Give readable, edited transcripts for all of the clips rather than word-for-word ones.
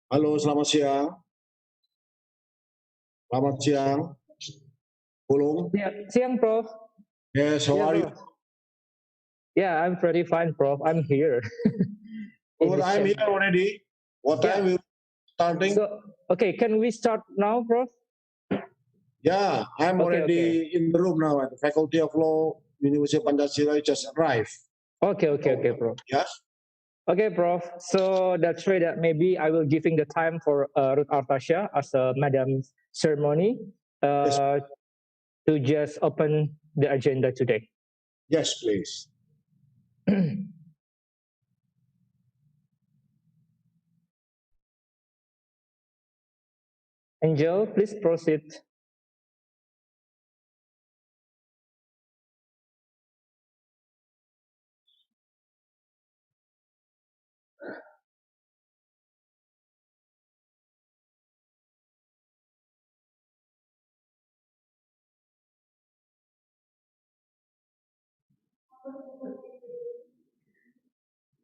Halo, selamat siang. Selamat siang. Pulung. Siang, Prof. Yes, how are you? Yeah, I'm pretty fine, Prof. I'm here. Good, I'm here already. What time we starting? So, okay, can we start now, Prof? Yeah, I'm already in the room now at the Faculty of Law, University of Pancasila. I just arrived. Okay, Prof. Yes. Okay, Prof. So that's right. That maybe I will giving the time for Ruth Artasha as a Madam ceremony to just open the agenda today. Yes, please. Angel, please proceed.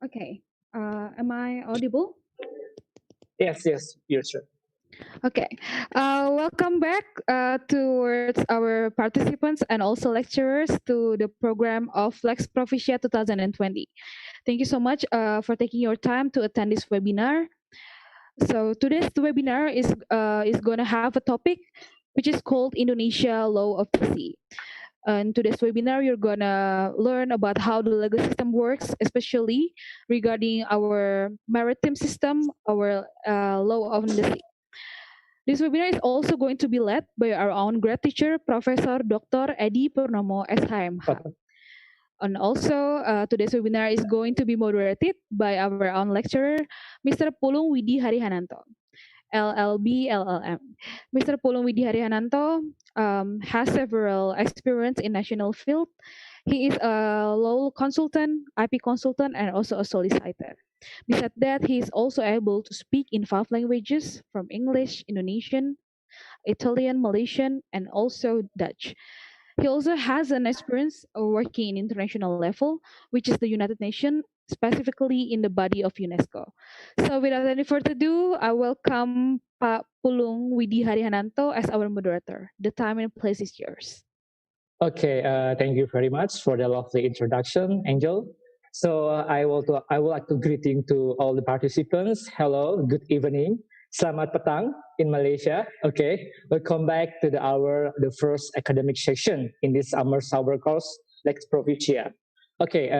Okay. Am I audible? Yes, you're sure. Okay. Welcome back towards our participants and also lecturers to the program of Lex Proficia 2020. Thank you so much for taking your time to attend this webinar. So today's webinar is going to have a topic which is called Indonesia Law of the Sea. In today's webinar, you're gonna learn about how the legal system works, especially regarding our maritime system, our law of the sea. This webinar is also going to be led by our own grad teacher, Professor Dr. Edi Purnomo, SHMH. And also, today's webinar is going to be moderated by our own lecturer, Mr. Pulung Widi Harihananto, LLB, LLM. Mr. Pulung Widi Harihananto has several experience in national field. He is a law consultant, IP consultant, and also a solicitor. Besides that, he is also able to speak in 5 languages from English, Indonesian, Italian, Malaysian, and also Dutch. He also has an experience of working in international level, which is the United Nations, specifically in the body of UNESCO. So without any further ado, I welcome Pak Pulung Widi Harihananto as our moderator. The time and place is yours. Okay, thank you very much for the lovely introduction, Angel. So I would like to greeting to all the participants. Hello, good evening. Selamat petang in Malaysia. Okay, welcome back to the first academic session in this summer course, Lex Provincia. Okay,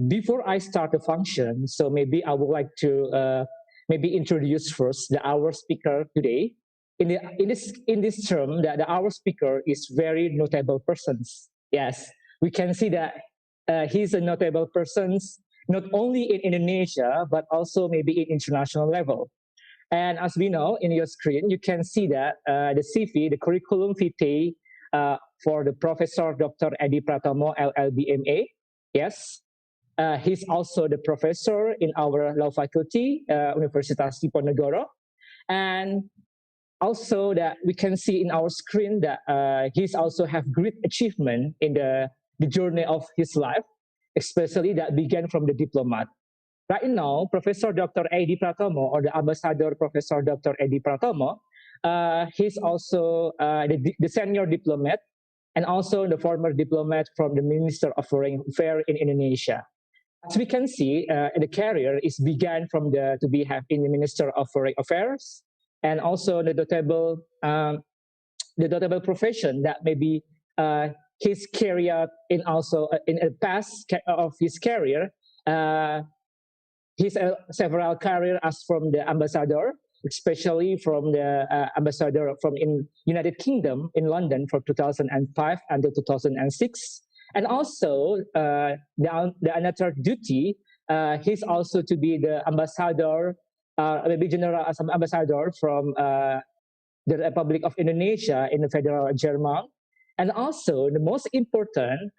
before I start the function, so maybe I would like to maybe introduce first our speaker today. In this term, that our speaker is very notable persons. Yes, we can see that he's a notable person not only in Indonesia but also maybe in international level. And as we know, in your screen, you can see that the CV, the curriculum vitae for the Professor Dr. Edi Pratomo, LLB.MA. Yes, he's also the professor in our law faculty, Universitas Diponegoro, and also that we can see in our screen that he's also have great achievement in the journey of his life, especially that began from the diplomat. Right now, Professor Dr. Edi Pratomo, or the Ambassador Professor Dr. Edi Pratomo, he's also the senior diplomat and also the former diplomat from the Minister of Foreign Affairs in Indonesia. As we can see, the career is began from the in the Minister of Foreign Affairs, and also the notable profession that maybe his career in also in the past of his career, he's several career as from the ambassador, especially from the ambassador from in United Kingdom in London from 2005 until 2006, and also the another duty, he's also to be the ambassador, maybe general as an ambassador from the Republic of Indonesia in the Federal German. And also the most important,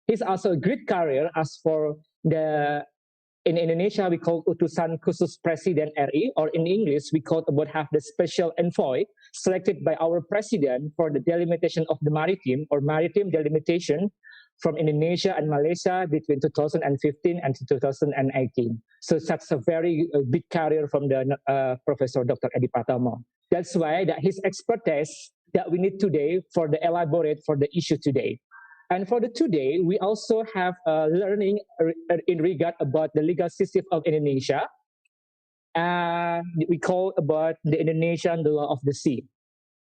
he's also a great career as for the in Indonesia, we call Utusan Khusus Presiden RI, or in English, we call about have the special envoy selected by our president for the delimitation of the maritime or maritime delimitation from Indonesia and Malaysia between 2015 and 2018. So that's a very big career from the Professor Dr. Edi Pratomo. That's why that his expertise that we need today for the elaborate for the issue today. And for the today, we also have learning in regard about the legal system of Indonesia. We call about the Indonesian the law of the sea.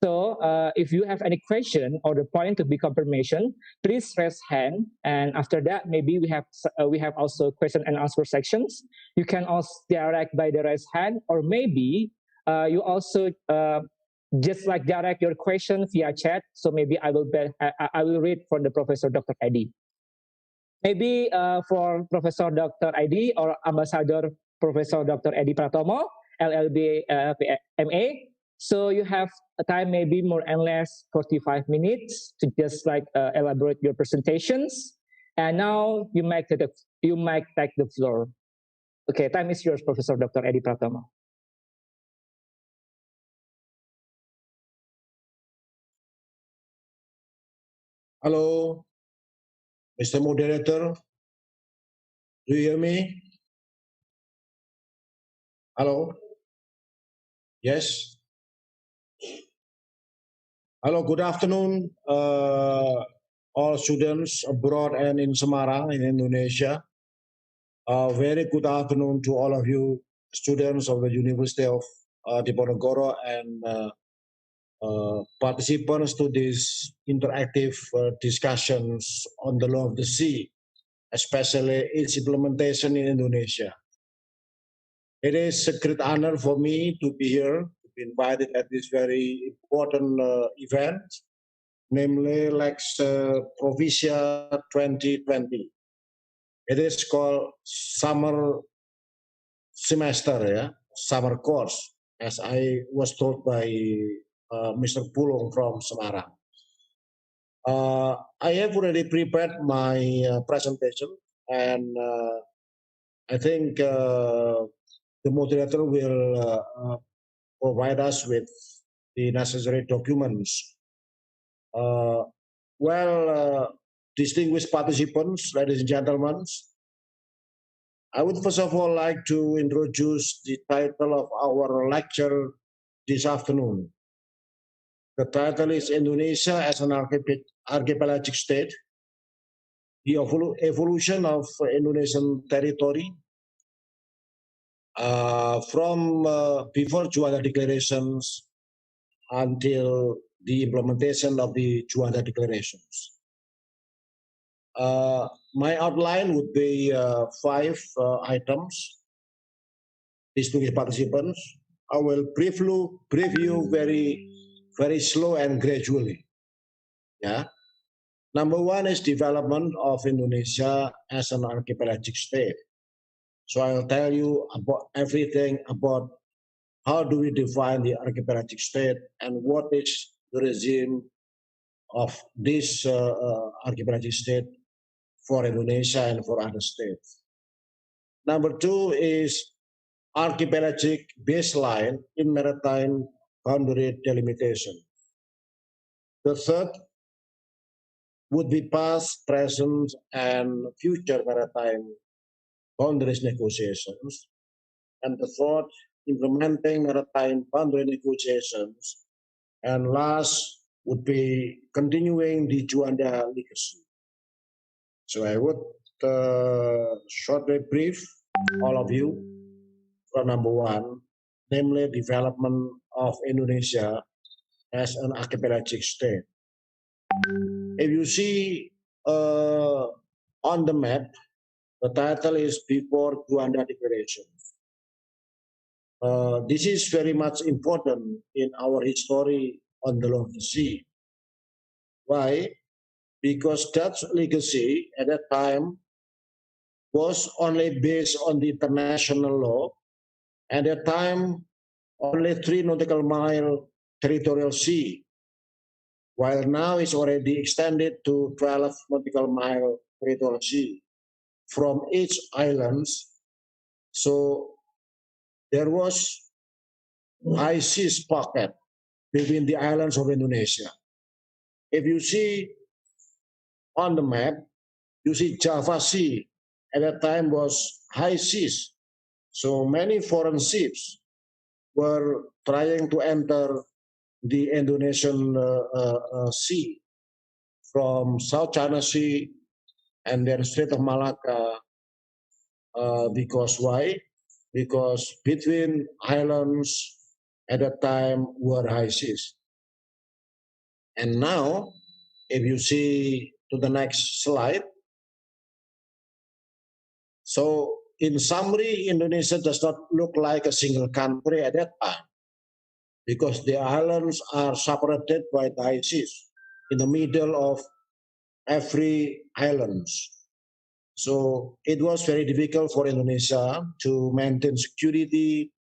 So if you have any question or the point to be confirmation, please raise hand. And after that, maybe we have also question and answer sections. You can also direct by the raise hand, or maybe you also just like direct your question via chat. So maybe I will read for the Professor Dr. Edi. Maybe for Professor Dr. Edi or Ambassador Professor Dr. Edi Pratomo, LLB MA. So you have a time maybe more and less 45 minutes to just like elaborate your presentations. And now you might take the floor. Okay, time is yours, Professor Dr. Edi Pratomo. Hello, Mr. Moderator. Do you hear me? Hello? Yes? Hello, good afternoon, all students abroad and in Semarang, in Indonesia. Very good afternoon to all of you, students of the University of Diponegoro and participants to these interactive discussions on the law of the sea, especially its implementation in Indonesia. It is a great honor for me to be here, to be invited at this very important event, namely Lex Provincia 2020. It is called summer semester, yeah, summer course, as I was told by Mr. Pulung from Semarang. I have already prepared my presentation, and I think the moderator will provide us with the necessary documents. Distinguished participants, ladies and gentlemen, I would first of all like to introduce the title of our lecture this afternoon. The title is Indonesia as an Archipelagic State, the evolution of Indonesian territory from before Juanda declarations until the implementation of the Juanda declarations. My outline would be 5 items. Distinguished participants, I will brief you very slow and gradually. Yeah. Number 1 is development of Indonesia as an archipelagic state. So I'll tell you about everything about how do we define the archipelagic state and what is the regime of this archipelagic state for Indonesia and for other states. Number 2 is archipelagic baseline in maritime boundary delimitation. The third would be past, present, and future maritime boundaries negotiations. And the fourth, implementing maritime boundary negotiations. And last would be continuing the Juanda legacy. So I would shortly brief all of you for number 1, namely development of Indonesia as an archipelagic state. If you see on the map, the title is Before Juanda Declarations. This is very much important in our history on the law of the sea. Why? Because Dutch legacy at that time was only based on the international law. At that time, only 3 nautical mile territorial sea, while now it's already extended to 12 nautical mile territorial sea from each islands So there was high seas pocket between the islands of Indonesia. If you see on the map, you see Java Sea at that time was high seas. So many foreign ships were trying to enter the Indonesian sea from South China Sea and then Strait of Malacca. Because why? Because between islands at that time were high seas. And now, if you see to the next slide, so in summary, Indonesia does not look like a single country at that time because the islands are separated by the high seas in the middle of every islands. So it was very difficult for Indonesia to maintain security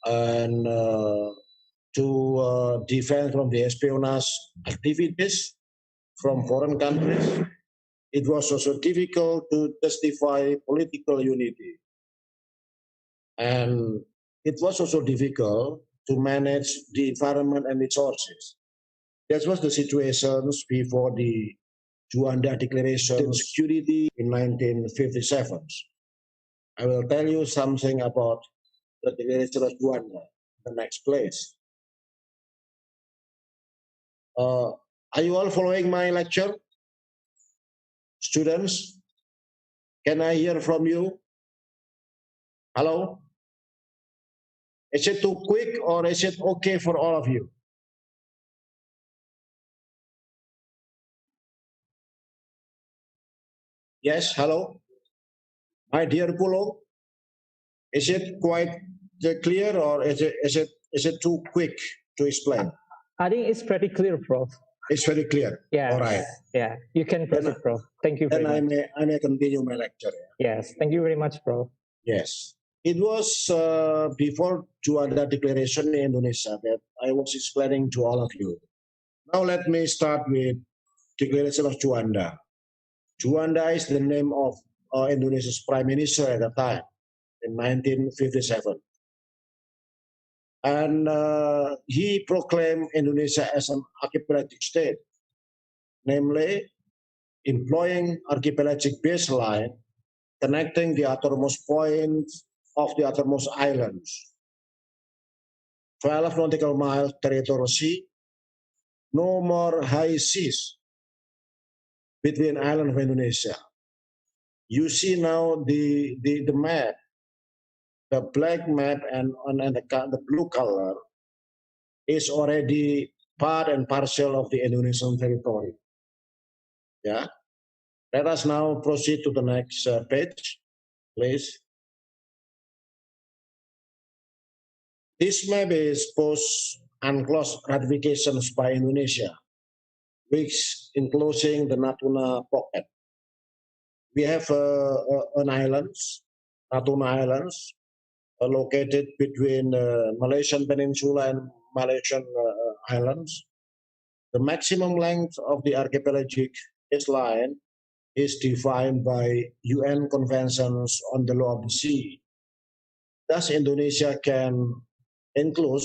and to defend from the espionage activities from foreign countries. It was also difficult to justify political unity. And it was also difficult to manage the environment and resources. That was the situations before the Juanda Declaration of Security in 1957. I will tell you something about the Declaration of Juanda, the next place. Are you all following my lecture? Students, can I hear from you? Hello? Is it too quick or is it okay for all of you? Yes, hello? My dear Pulo, is it quite clear or is it too quick to explain? I think it's pretty clear, Prof. It's very clear. Yeah. All right. Yeah, you can proceed, Prof. Thank you very Then much. I may continue my lecture. Yes, thank you very much, Prof. Yes. It was before Juanda Declaration in Indonesia that I was explaining to all of you. Now let me start with Declaration of Juanda. Juanda is the name of Indonesia's prime minister at the time in 1957. And he proclaimed Indonesia as an archipelagic state, namely employing archipelagic baseline connecting the outermost points of the outermost islands. 12 nautical miles territorial sea, no more high seas between islands of Indonesia. You see now the map, the black map and the blue color is already part and parcel of the Indonesian territory. Yeah. Let us now proceed to the next page, please. This map is post-UNCLOS ratifications by Indonesia, which enclosing the Natuna pocket. We have an islands, Natuna Islands, located between Malaysian Peninsula and Malaysian Islands. The maximum length of the archipelagic baseline is defined by UN conventions on the law of the sea. Thus, Indonesia can include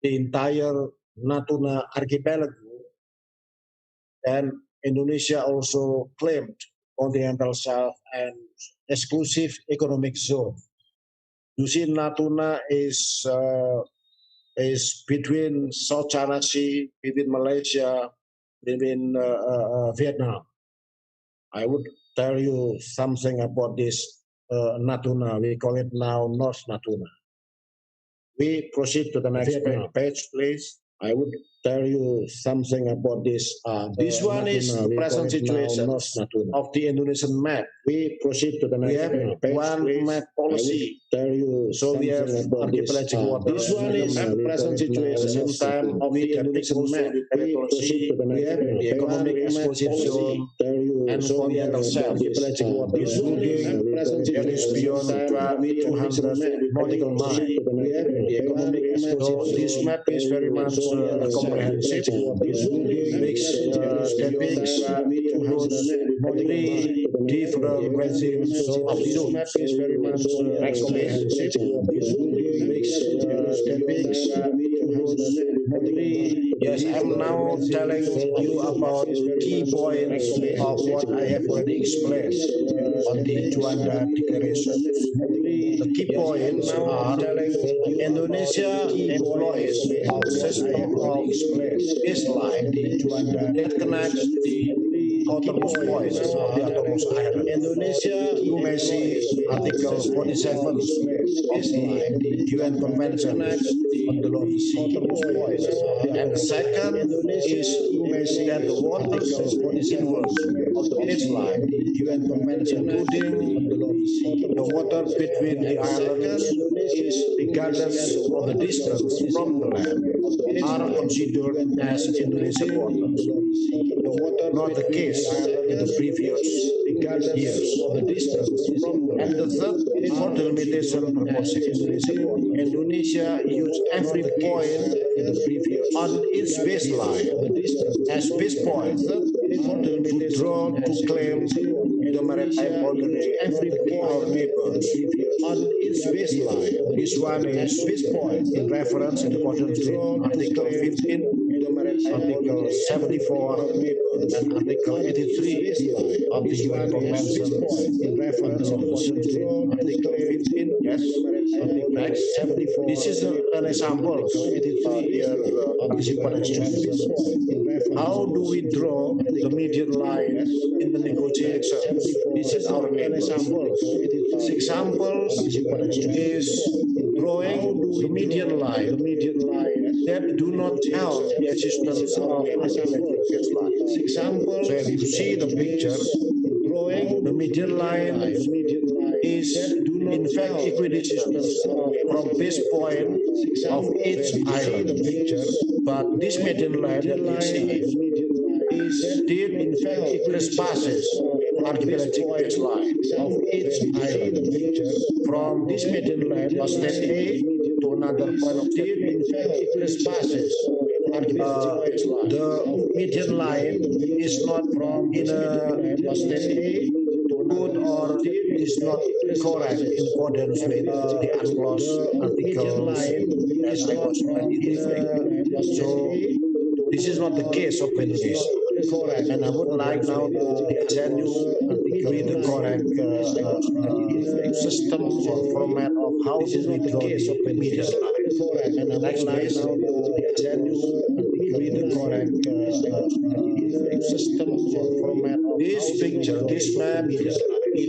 the entire Natuna archipelago, and Indonesia also claimed continental shelf and exclusive economic zone. You see, Natuna is between South China Sea, between Malaysia, between Vietnam. I would tell you something about this Natuna. We call it now North Natuna. We proceed to the next page, please. I would tell you something about this. This one is the present situation of the Indonesian map. We proceed to the next page. We have one map policy. Tell you so we have archipelagic water. This one is the present situation time of the Indonesian map. We proceed to the next page. The economic exclusive zone and continental shelf. This one is the present situation beyond 200 nautical miles. The economic exclusive. This map is very much comprehensive. This makes 200 three different regimes of zones. Next page. Yes, I'm now telling you about key points of what I have already explained on the Juanda Declaration. The key points are Indonesia employs a system of baseline that connects the outermost points of the outermost island. You may see Article 47 of the UN Convention on the Law of the Sea. And the second is that the waters inward of the baseline, including the water between the islands, regardless of the distance from the land, are considered as Indonesian waters. Not the case in the previous years. And the third, for delimitation purposes, Indonesia used every point on its baseline as base point to draw to claim the maritime boundary of our neighbors. On its baseline, this one is base point in reference in accordance with Article 15, Article 74, and Article 83 of the UN Convention in reference on Article 15. Yes. Next. This is an example, dear participants and students. How do we draw the median line in the negotiations? This is our example. This example is drawing the median line that do not help the existence of asymmetric baseline. So if you see the picture, the median line is in fact equidistant from base point of each island. But this median line that you see still in fact trespasses archipelagic baseline of each island. From this median line of state A to another point of state in fact trespasses the median line is not from in a state A good or is not correct in accordance with the UNCLOS articles as I was mentioning. So this is not the case of Indonesia. And I would like now to present you with the correct system or format of how to draw the median line. And next page. With the correct system or format. This picture, this map is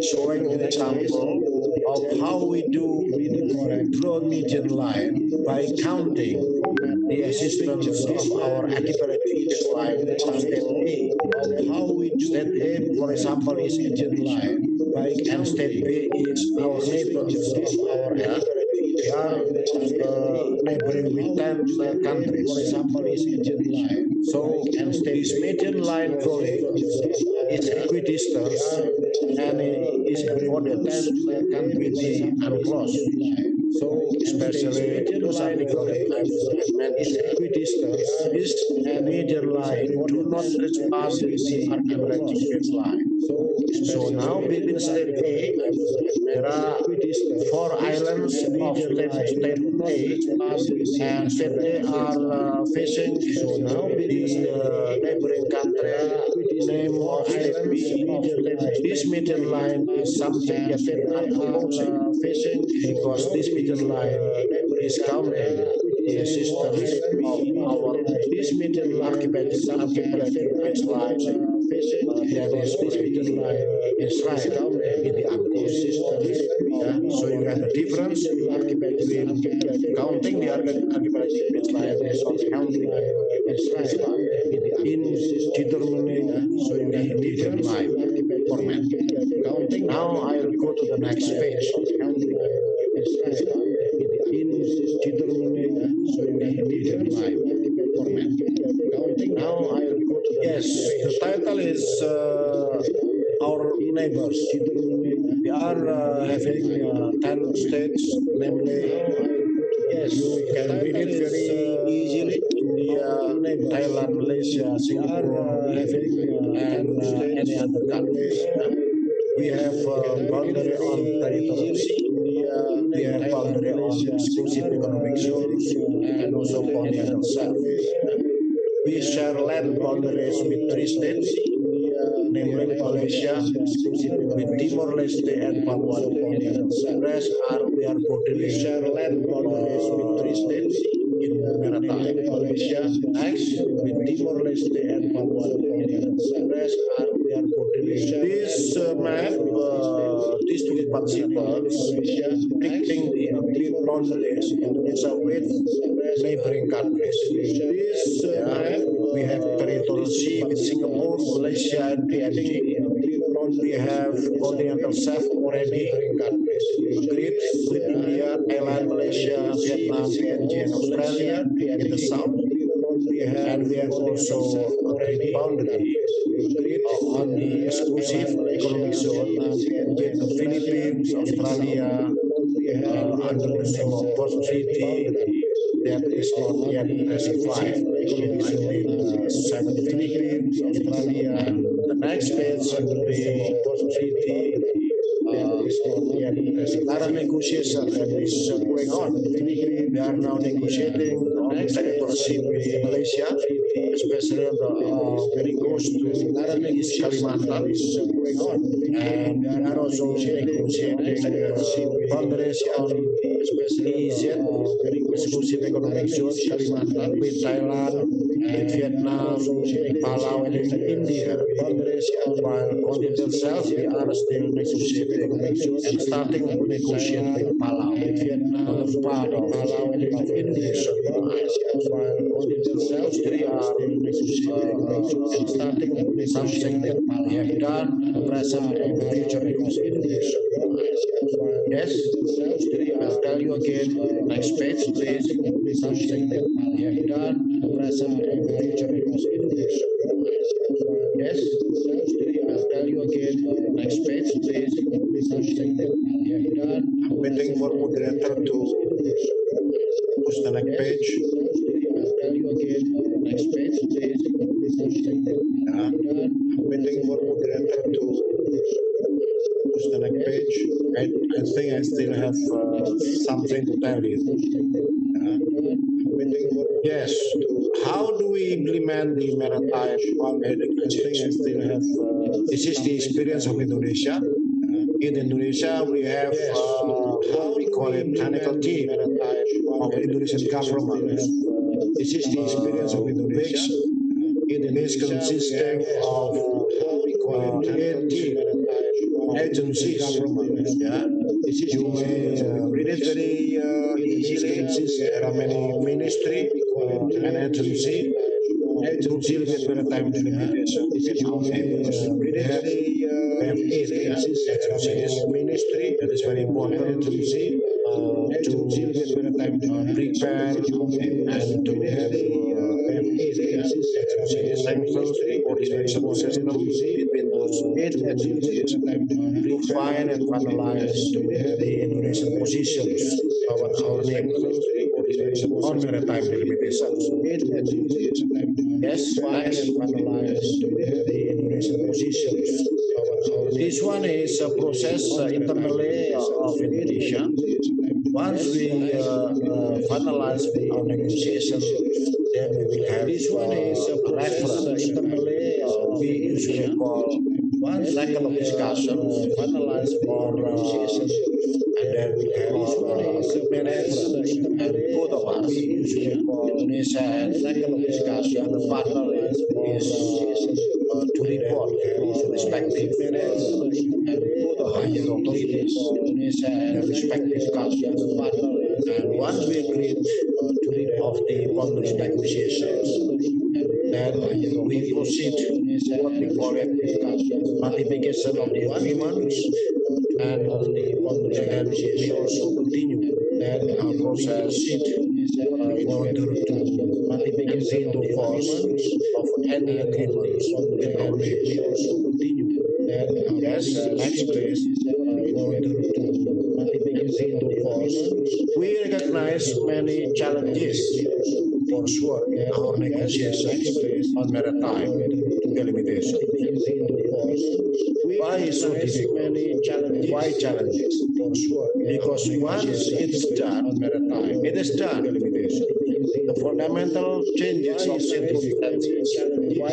showing an example of how we do draw median line by counting the existence of our archipelagic baseline of state A. How we do state A, for example, is median line, and state B is our neighbors of our archipelagic. They are neighboring with 10 countries. For example, is median line. So this median line drawing is equidistant and is in accordance with the UNCLOS. So especially those articles is equidistant. This median line do not respond with the archipelagic baseline. So now between state A, there are 4 islands of state A, and state A are facing the neighboring country name of state B. This median line is something that they are proposing because this median line is counting the existence of our this median archipelagic baseline. That is this median line is right in the UNCLOS. So you have the difference between counting the archipelagic baseline and counting in determining the median line format. Now I will go to the next page. In determining the median line format. Now I will go to yes, the title is our neighbors. They are having 10 states, namely Yes, you can read it very easily in the Thailand, Malaysia, Singapore, and any other countries. We have boundary on territorial sea. We have boundary on exclusive economic zones and also continental shelf. We share land boundaries with three states, namely Malaysia, with Timor-Leste and Papua New Guinea. The rest are we are bordering share land boundaries with three states in Maritime, Malaysia, next with Timor-Leste and Papua New Guinea. The rest are we are bordering. This map, these two participants depicting the clear boundaries Indonesia with neighboring countries. This map, we have territorial sea with Singapore, Malaysia, and PNG. We have continental shelf already agreed with India, Thailand, Malaysia, Vietnam, PNG, and Australia in the south. And we have also agreed boundary on the exclusive economic zone with the Philippines, Australia, under the name of Port Treaty that is not yet ratified in 1970. Australia. The next page will be Port Treaty. There are negotiations that is going on. They are now negotiating on territorial sea with Malaysia, especially on the very close to East Kalimantan. And they are also negotiating boundaries on EEZ, exclusive economic zone, Kalimantan, with Thailand, with Vietnam, Palau, and India. While continental shelf, we are still negotiating and starting to negotiate with Palau, with Vietnam, on the part of India. While continental shelf, we are still negotiating and starting to something that we have done, present, and future because India. Yes, I'll tell you again. Next page, please. Something that we have done, present, and future because India. Yes, I'll tell you again. Next page, please. Something that we have done. I'm waiting for moderator to push the next page. I'll tell you again. Next page, please. Something that we have done. I'm waiting for moderator to push the next page. I think I still have something to tell you. Yes. How do we implement the maritime negotiation? This is the experience of Indonesia. In Indonesia, we have how we call it technical team of Indonesian government. This is the experience of Indonesia. It is consisting of how we call it team agencies. Yeah. You may read it very easily. There are many ministry and agency. Agency with maritime delimitation. We have 8 agencies. Ministry, that is very important. Agency to prepare and to have sanctions coordination system between those 8 agencies to find and finalize the Indonesian positions of our name on maritime delimitations. Yes, find and finalize the Indonesian positions. This one is a process internally of Indonesia. Once we finalize our negotiation, then we will have this one is a reference. We usually call one level of discussion, finalize our negotiation, and then we have reference. And both of us, we usually call Indonesia and level of discussion. The partner is to report to respective higher authorities in the respective countries. And once we agree of the boundary negotiations, then we proceed what we call it ratification of the agreements, and then we also continue that process in order to enter into force of any agreements with our neighbors. We also continue that next place in order to enter into force. We recognize face many challenges for sure in our negotiations on maritime delimitation. Why is so difficult? Why challenges? For sure. Because once it's done, it is done. The fundamental changes of circumstances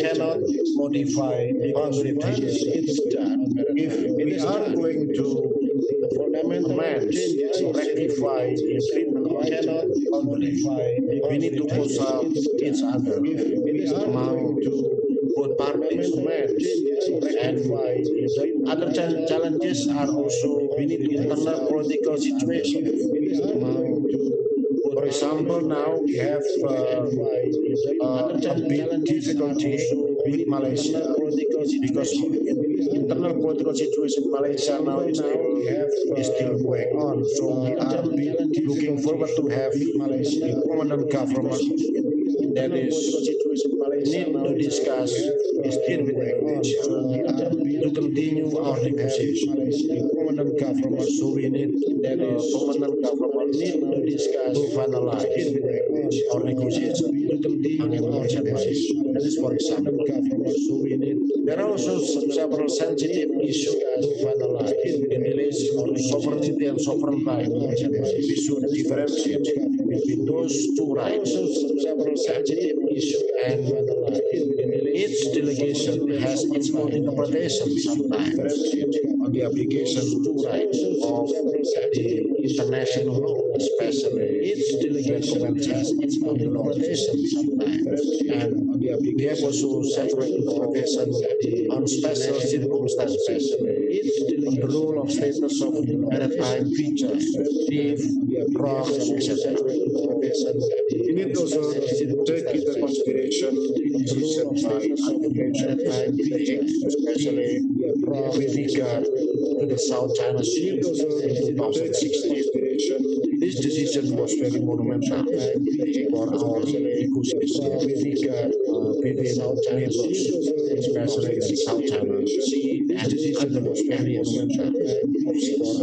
cannot modify the boundary changes. If we are going to amend, rectify the treatment of boundary, we need to consult each other among both parties. And other challenges are also internal political situation. For example, now we have a big difficulty with Malaysia because internal political situation in Malaysia now is still going on. So we are looking forward to have a permanent government that is need to discuss still with Indonesia to continue our negotiations. Permanent government, so we need that permanent government need to discuss to finalize our negotiations to continue our negotiations. That is for example. So we need. There are also several sensitive issues to finalize in relation to sovereignty and sovereign rights. We should differentiate between those two rights. Several sensitive issues and each delegation has its own interpretation sometimes on the application of the international law, especially each delegation has its own interpretation sometimes. And we have also several interpretations on special circumstances, on the role of status of maritime features, reef, rocks, etc. We need also to take into consideration decision by maritime features, especially with regard to the South China Sea in 2016. This decision was very monumental for our negotiations with regard within neighbors, especially the South China Sea, and other areas for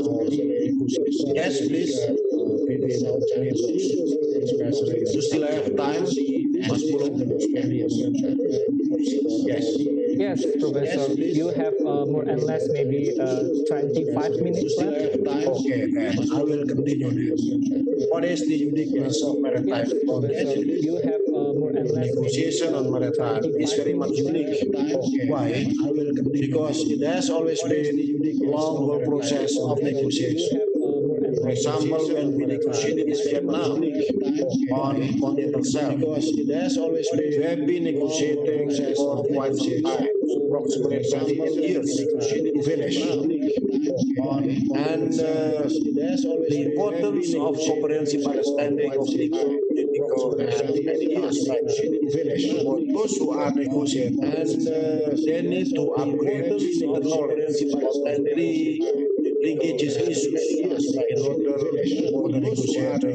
our negotiations. Yes, please. You still have time, Mas Pulung? Yes. Yes, Professor. You have more and less maybe 25 minutes left. Okay, then I will continue this. What is the uniqueness of maritime? You have more and less Negotiation on maritime is very much unique. Okay. Why? Because it has always been a long process of negotiation. For example, when we negotiated with Vietnam on continental shelf, we have been negotiating for quite some time, approximately 28 years to finish. And the importance of comprehensive understanding of legal, technical, and technical aspects for those who are negotiating, they need to upgrade the knowledge of the linkages issues in order for the negotiator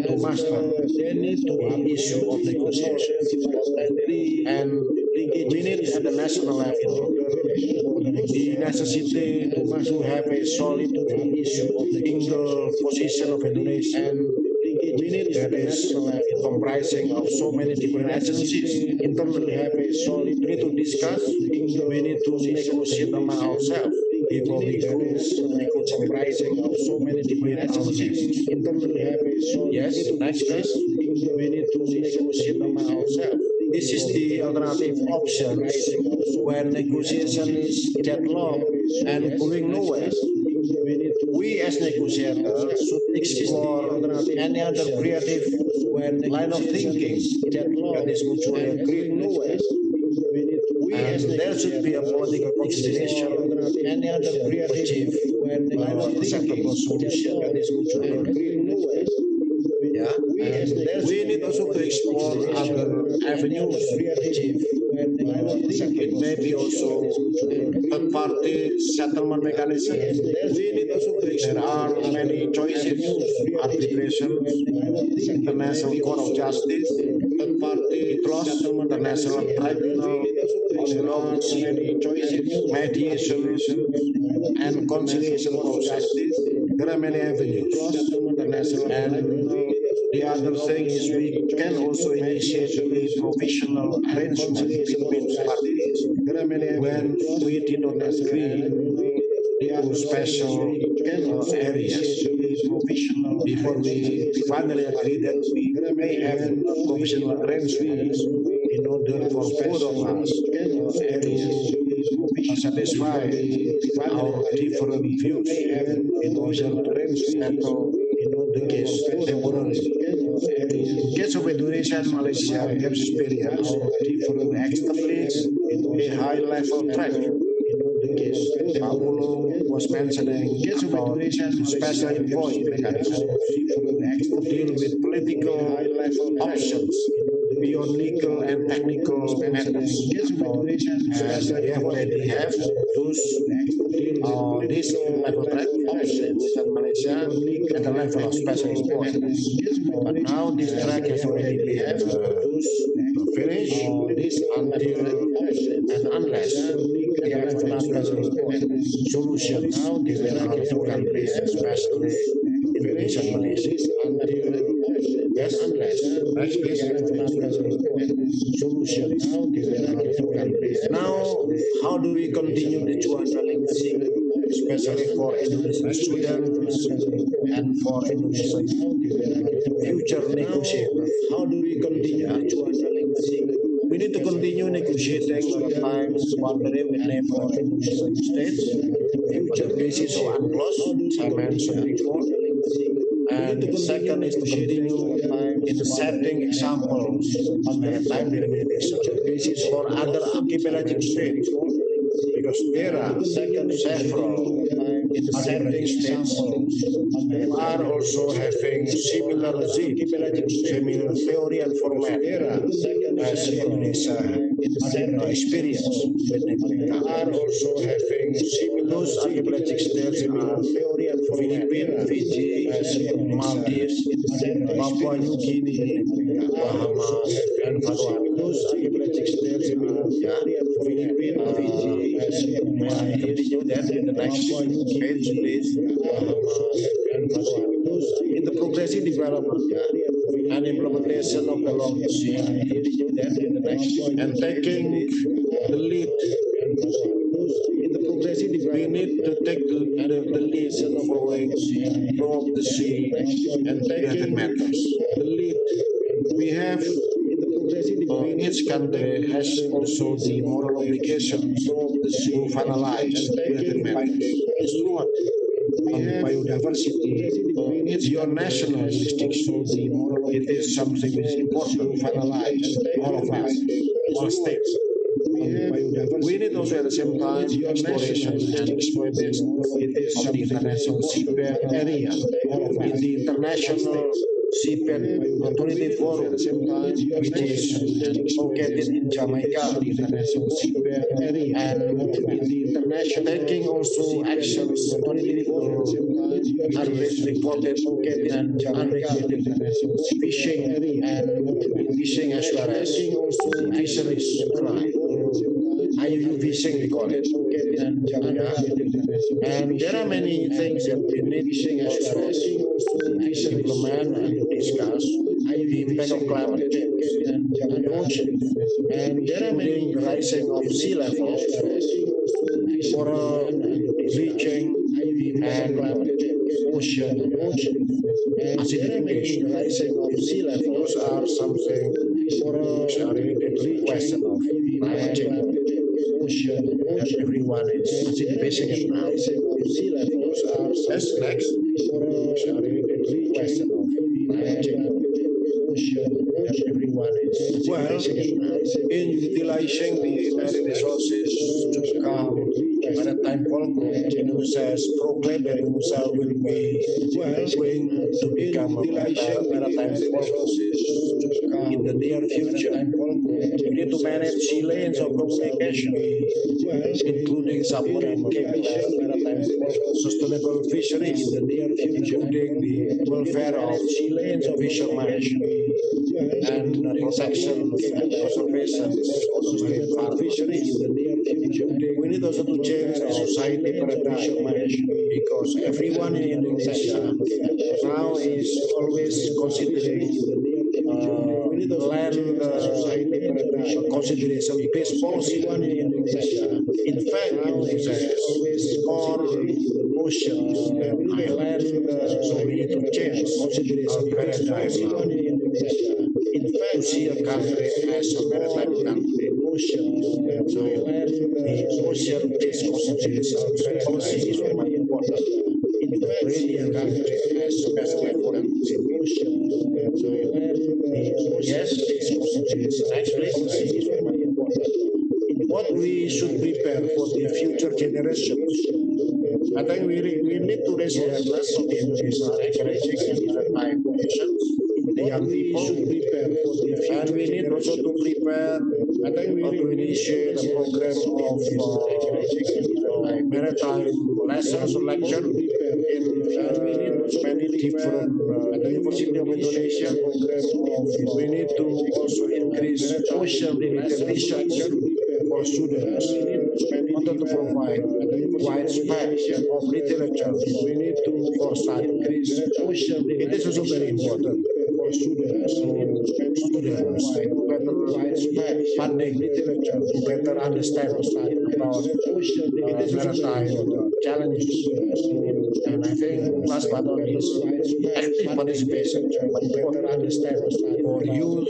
to master the issue of negotiation. And we need at the national level the necessity to have a solid single position of Indonesia. That is comprising of so many different agencies. Internally, we need to discuss, we need to negotiate among ourselves. Before we go, comprising of so many different agencies. Yes, next please. We need to negotiate among ourselves. This is the alternative options when negotiation is deadlocked and going nowhere. We as negotiators should explore any other creative line of thinking that is mutually agreed. And there should be a political consideration any other creative acceptable solution that is mutually agreed. Yeah, and we need also to explore other avenues. It may be also third-party settlement mechanism. We need also to explore. There are many choices: arbitration, international court of justice, third-party clause, international tribunal, many choices, mediation, and conciliation processes. There are many avenues, and The other thing is we can also initiate a provisional arrangement between parties when we did not agree to special areas. Before we finally agree that we may have a provisional arrangement in order for both of us to satisfy our different views in order to settle the case temporarily. In case of Indonesia and Malaysia, we have experienced externally a high-level threat. Pak Pulung was mentioning about special envoy mechanism to deal with political options beyond legal and technical matters. And we already have those this level threat options in Malaysia at the level of special envoy. But now this track has already been finished until and unless we have another solution between our two countries, especially Indonesia and Malaysia. Yes, unless we have another solution between our two countries. Now, how do we continue the Juan Lingxing, especially for Indonesian students and for Indonesian future negotiators? How do we continue the Juan Lingxing? We need to continue negotiating maritime boundary with neighbor Indonesian states, future basis of UNCLOS, as I mentioned before. And second is to continue in setting examples on maritime delimitation basis for other archipelagic states, because there are several archipelagic states who are also having similar similar theory and format as Indonesia experience with the are also having similar archipelagic states are Philippines, Fiji, Maldives, Papua New Guinea, Bahamas, and Vanuatu. Those archipelagic states Philippines, Fiji, continue that in the next page, please. And in the progressive development and implementation of the long and taking the lead. We need to take the lead following from the sea and taking matters. The lead we have. Each country has also the moral obligation to finalize the matters. It's not on biodiversity. It's your national jurisdiction. It is something that is important to finalize all of us, all states. We need also at the same time exploration and exploitation of the international seabed area, in the international seabed authority forum, which is located in Jamaica, the international seabed area, and in the international taking also actions unrest reported and unregulated fishing and fishing as well as fisheries crime. IUU fishing we call it. And there are many things that we need as well as implement and discuss the impact of climate change on the ocean, and there are many rising of sea levels, coral bleaching, and ocean acidification. Rising of sea levels are something which are related to the question of climate change. Ocean that everyone is facing it now. That's next. Which are related to the question of climate change. Ocean that everyone is facing it now. In utilizing the marine resources to come maritime fulcrum, Indonesia has proclaimed that Indonesia will be going to become a maritime fulcrum in the near future. We need to manage sea lanes of communication, including submarine cable, sustainable fisheries in the near future, including the welfare of sea lanes of fishermen, and protection and conservation of marine farm fisheries. We need also to change the society paradigm because everyone in Indonesia now is always considering land consideration based policy. In fact, Indonesia has always core oceans and islands, so we need to change our paradigm. In fact, to see a country as a maritime country, so the ocean-based consideration policy is very important. In fact, really a country as a maritime country, so yes, next please. What we should prepare for the future generations. I think we need to raise awareness of the Indonesian encouraging and maritime conditions in the young people should prepare for the future. And we need also to prepare, I think we to initiate a program of maritime lessons or lecture in many different universities of Indonesia. We need to also increase ocean-related research for students in order to provide widespread of literature. We need to foster increase ocean. It is also very important for students better funding literature to better understand about maritime challenges. And I think last but not least, active participation better understand for youth,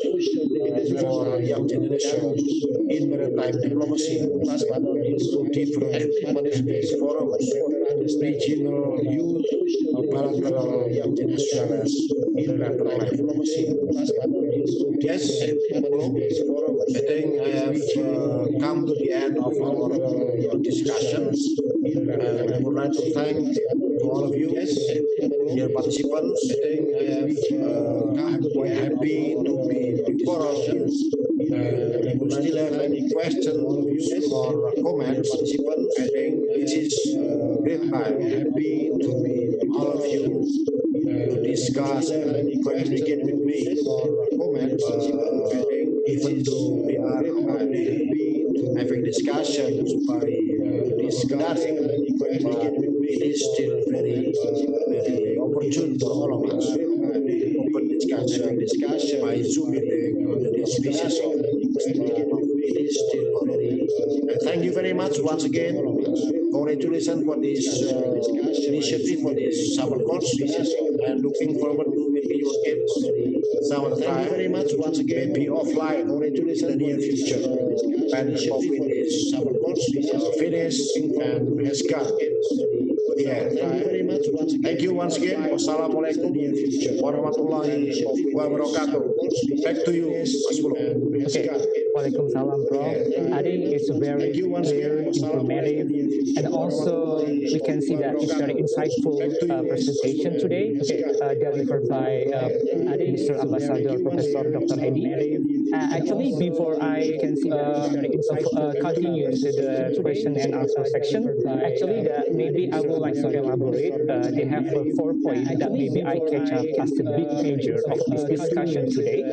for young generation in maritime diplomacy. Last but not least, different active participation forums, regional youth, bilateral as well as bilateral diplomacy. Yes, I think I have come to the end of our discussions, and I would like to thank to all of you, dear participants. I think I'm quite happy to be part of you. If you still have any questions or comments, participants, I think it is great time happy to be all of you to discuss and communicate with me or comments. Even though we are already having discussions by discussing, it is still very opportune for all of us. Open discussion by Zoom meeting on the species of it is still very. Thank you very much once again. Congratulations for this initiative for this summer course, and looking forward to meeting you again. Thank you very much once again. Maybe offline in the near future. And COVID is summer course finished and has got yeah. Thank you once again. Wassalamualaikum warahmatullahi wabarakatuh. Back to you, Mas Puluh. Okay. Waalaikumsalam, Prof. I think it's very clear, informative, and also we can see that it's very insightful presentation today, delivered by Mr. Ambassador Professor Dr. Edi. Actually, before I can see continue to the question and answer section, actually, maybe I would like to elaborate. They have 4 points that maybe I catch up as the big major of this discussion today.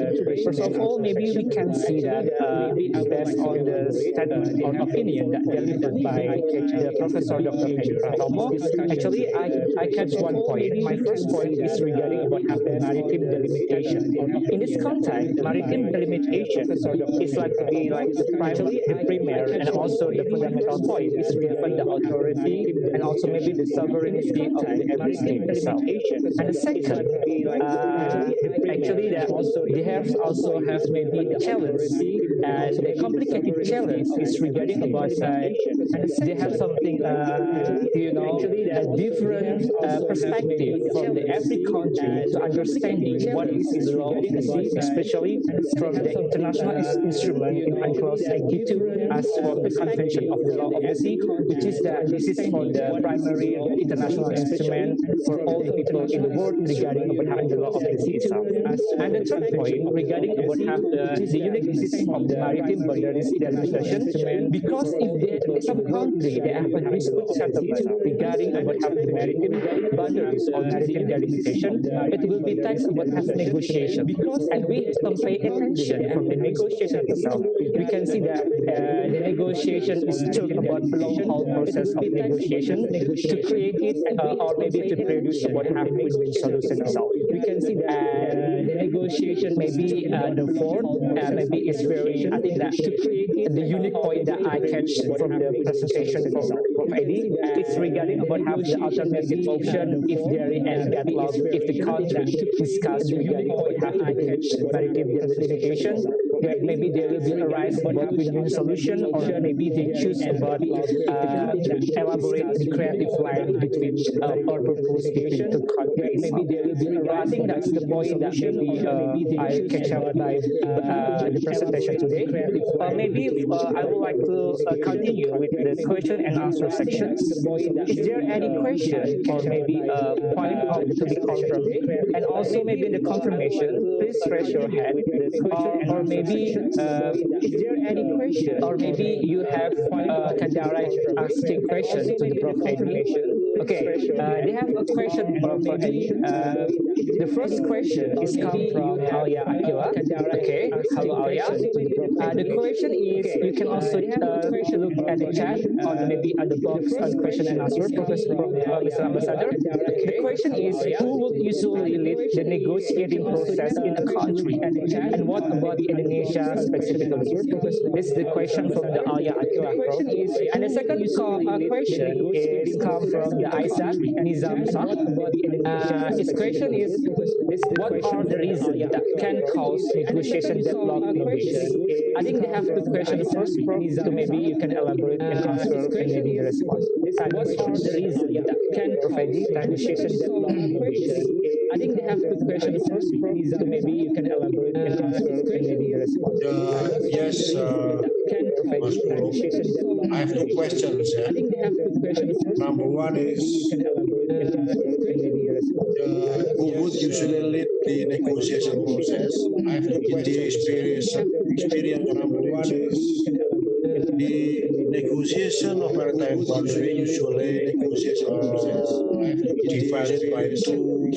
First of all, maybe we can see that based on the statement or opinion that delivered by the Professor Dr. Edi Pratomo, actually, I catch 1 point. My first point is regarding what happened maritime delimitation. In this context, maritime delimitation is like to be like the primary and also the fundamental point is given the authority and also maybe the sovereignty of the every state itself. And the second, actually, that they also have maybe a challenge, and the complicated challenge is regarding about they have something a different perspective from the every country to understanding what is the law of the sea, especially from the international instrument in UNCLOS 82 as for the Convention of the Law of the Sea, which is that this is for the primary international instrument for all the people in the world regarding about having the law of the sea itself. And the third point regarding about have the uniqueness of maritime boundaries delimitation, because if some country they have a dispute settlement regarding about having maritime boundaries or maritime delimitation, it will be text about having negotiation. And we some pay attention from the negotiation itself, we can see that the negotiation is still about long haul process of negotiation to create it or maybe to produce what have win-win solution itself. We can see that the negotiation maybe the fourth maybe is very, I think that to create it, the unique point that I catch from the presentation from Prof. Eddie, it's regarding about how the alternative option if there is a deadlock, if the country discuss regarding about how to catch maritime delimitation, where maybe there will be a rise about win-win solution, or maybe they choose about elaborate the creative line between or purpose between two countries. Maybe there will be a rise. I think that's the point that maybe I catch up by the presentation today. Maybe I would like to continue with the question and answer sections. Is there any question or maybe a point of to be confirmed? And also maybe in the confirmation, please raise your hand. Or maybe is there any question? Or maybe you have can direct asking question to the Prof. Eddie. Okay, they have a question for Prof. Eddie. The first question is come from Alia Akila. Okay, hello Alia. The question is, you can also look at the chat or maybe at the box on question and answer, Professor Mr. Ambassador. The question is, who would usually lead the negotiating process in a country, and what about Indonesia specifically? This is the question from the Alia Akila. And the second question is come from the Isaac Nizam Sak. His question is, what are the reasons that can cause negotiation deadlock nowadays? I think they have two questions first, so maybe you can elaborate and answer and maybe the response. What are the reasons that can provide negotiation deadlock nowadays? I think they have two questions first, so maybe you can elaborate and answer and maybe the response. Yes, Mas Polo. I have two questions. Number one is, who would usually lead the negotiation process? I have in the experience. Number one is, the negotiation of maritime boundary usually divided by two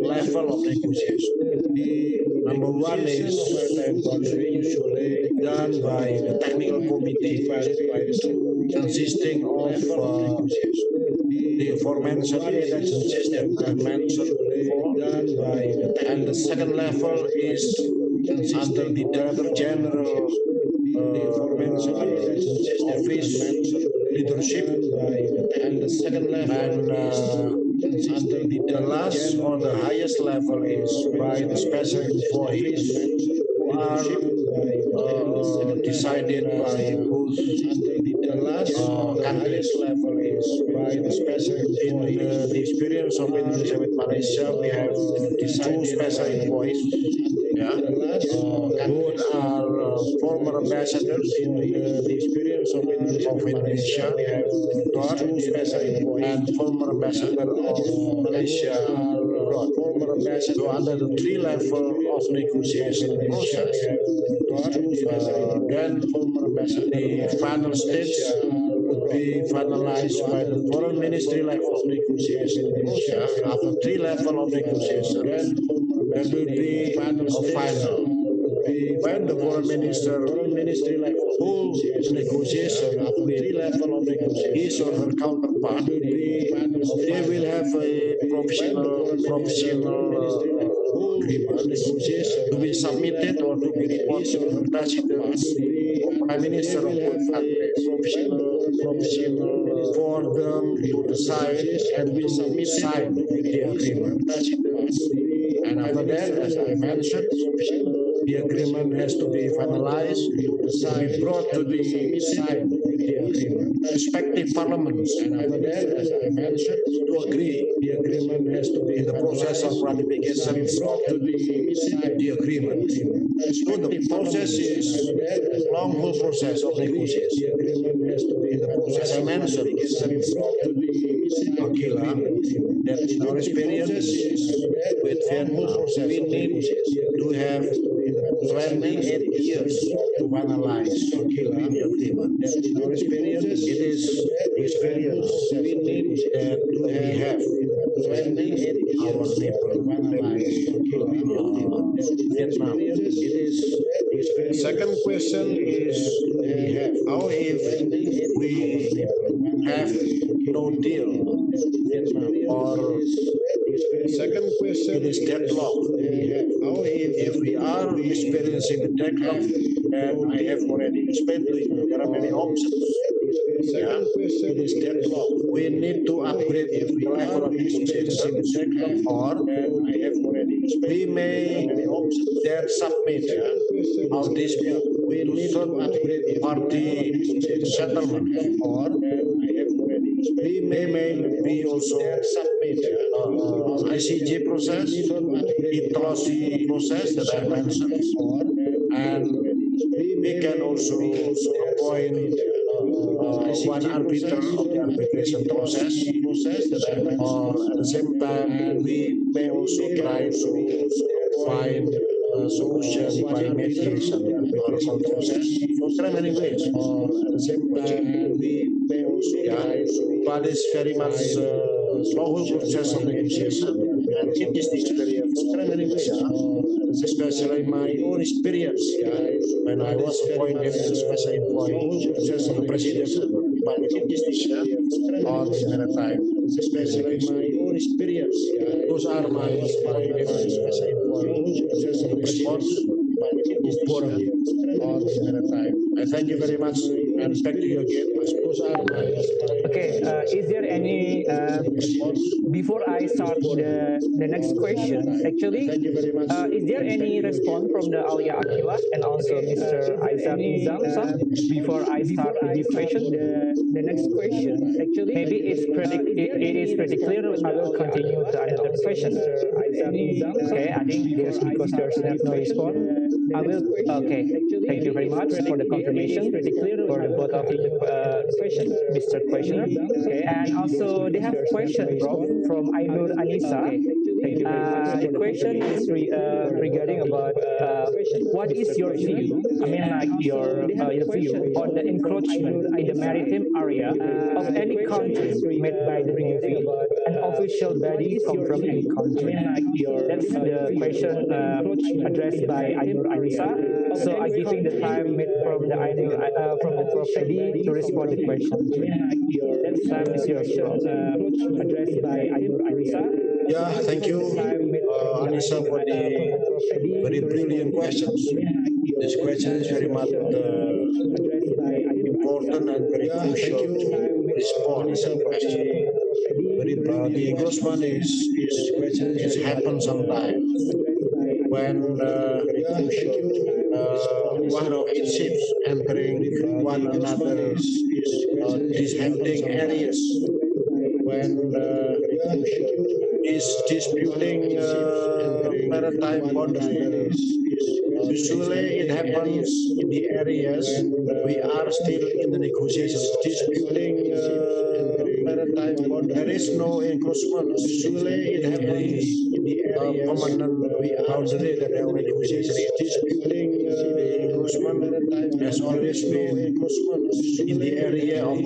level of negotiation. Number one is usually done by the technical committee consisting of the aforementioned election system I mentioned before, and the second level is under the Director General office leadership, and the second level and the last or the highest level is by the special envoys, who are decided by both countries. Level is by the special in the experience of Indonesia with Malaysia, we have two special envoys. Yeah, both are former ambassadors in the experience of Indonesia. We have two special envoys and former ambassador of Malaysia abroad. So under the three level of negotiation process, then the final stage would be finalized by the foreign ministry level of negotiation. After three level of negotiation, there will be a final. When the foreign ministry holds negotiation with his or her counterpart, they will have a professional agreement to be submitted or to be reported to the president or prime minister of both countries for them to decide and to sign the agreement. And after that, as I mentioned, the agreement has to be finalized, to be brought to the respective parliaments, and after that, as I mentioned, to agree. The agreement has to be in the process of ratification brought to the agreement. So the process is a long whole process of negotiation. As I mentioned, Akila, that in our experience with Vietnam, we need to have 28 years to analyze video demand. Our experience, it is experience we need that we have when our neighbor analyze Vietnam. It is second question is how if we have no deal Vietnam or second question is deadlock. How if we are experiencing the deadlock, and I have already explained to you, there are many options. Second question is deadlock. We need to upgrade if we level of experiencing the deadlock, or I have already explained. We may then submit our dispute. We need to upgrade party settlement, or I have already explained. We may also submit ICJ process, ITROSI process that I mentioned, and we can also appoint one arbiter of the arbitration process, or at the same time we may also try to find a solution by mediation or process. There are many ways, or at the same time we may also but it's very much whole process of negotiation, and it is the experience. There are many ways, especially my own experience when I was appointed as a special employee process of the presidency by the experience on the maritime, especially my own experience. Those are my appointed as a special employee process of the response by the board on the maritime. I thank you very much, and back to you again. Those are my Okay, is there any, before I start the next question, actually, is there any response from the Alia Akila and also Mr. Isaac Nizam, sir? Before I start with this question, the next question, actually, maybe it is pretty clear. I will continue to another question. Okay, I think there's because there's no response. I will, okay, thank you very much for the confirmation for the both of you, Mr. Questioner. Okay, and also they have question from Ainur Anissa. The question is regarding about what is your view? I mean, like your view on the encroachment in the maritime area of any country made by the Navy, an official body come from any country. That's the question addressed by Ainur Anissa. So I giving the time made from the Ainur from the Prof. Edi to respond to the question. That time is yours, addressed by Ainur Anissa. Yeah, thank you, Anissa, for the very brilliant questions. This question is very much important and very crucial to respond to the question. Very the engrossment is happen sometimes when one of its ships entering one another disputing areas, when is disputing maritime boundaries. Usually it happens in the areas we are still in the negotiations. Disputing maritime boundaries. There is no encroachment. Usually it happens in the permanent boundary that are negotiations. Disputing the encroachment has always been in the area of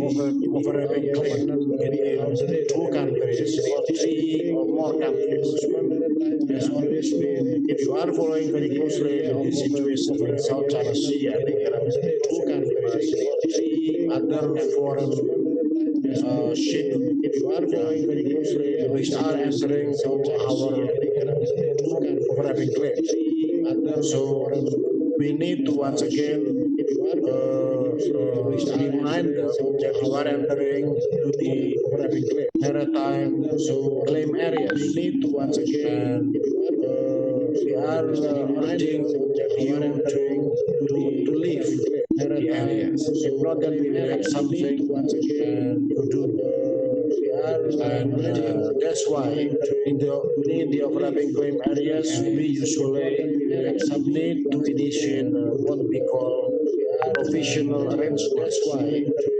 overlapping claim in two countries or three or more countries. Has always been. If you are following very closely the situation in South China Sea, I think there are two countries or three other foreign ships. If you are following very closely, which are entering our overlapping claims. So we need to once again remind them that you are entering to the maritime claim areas. We need to once again we are urging you to leave the areas. If not, then we will have something to do. And that's why in the overlapping claim areas, we usually need to initiate what we call professional arrangement. That's why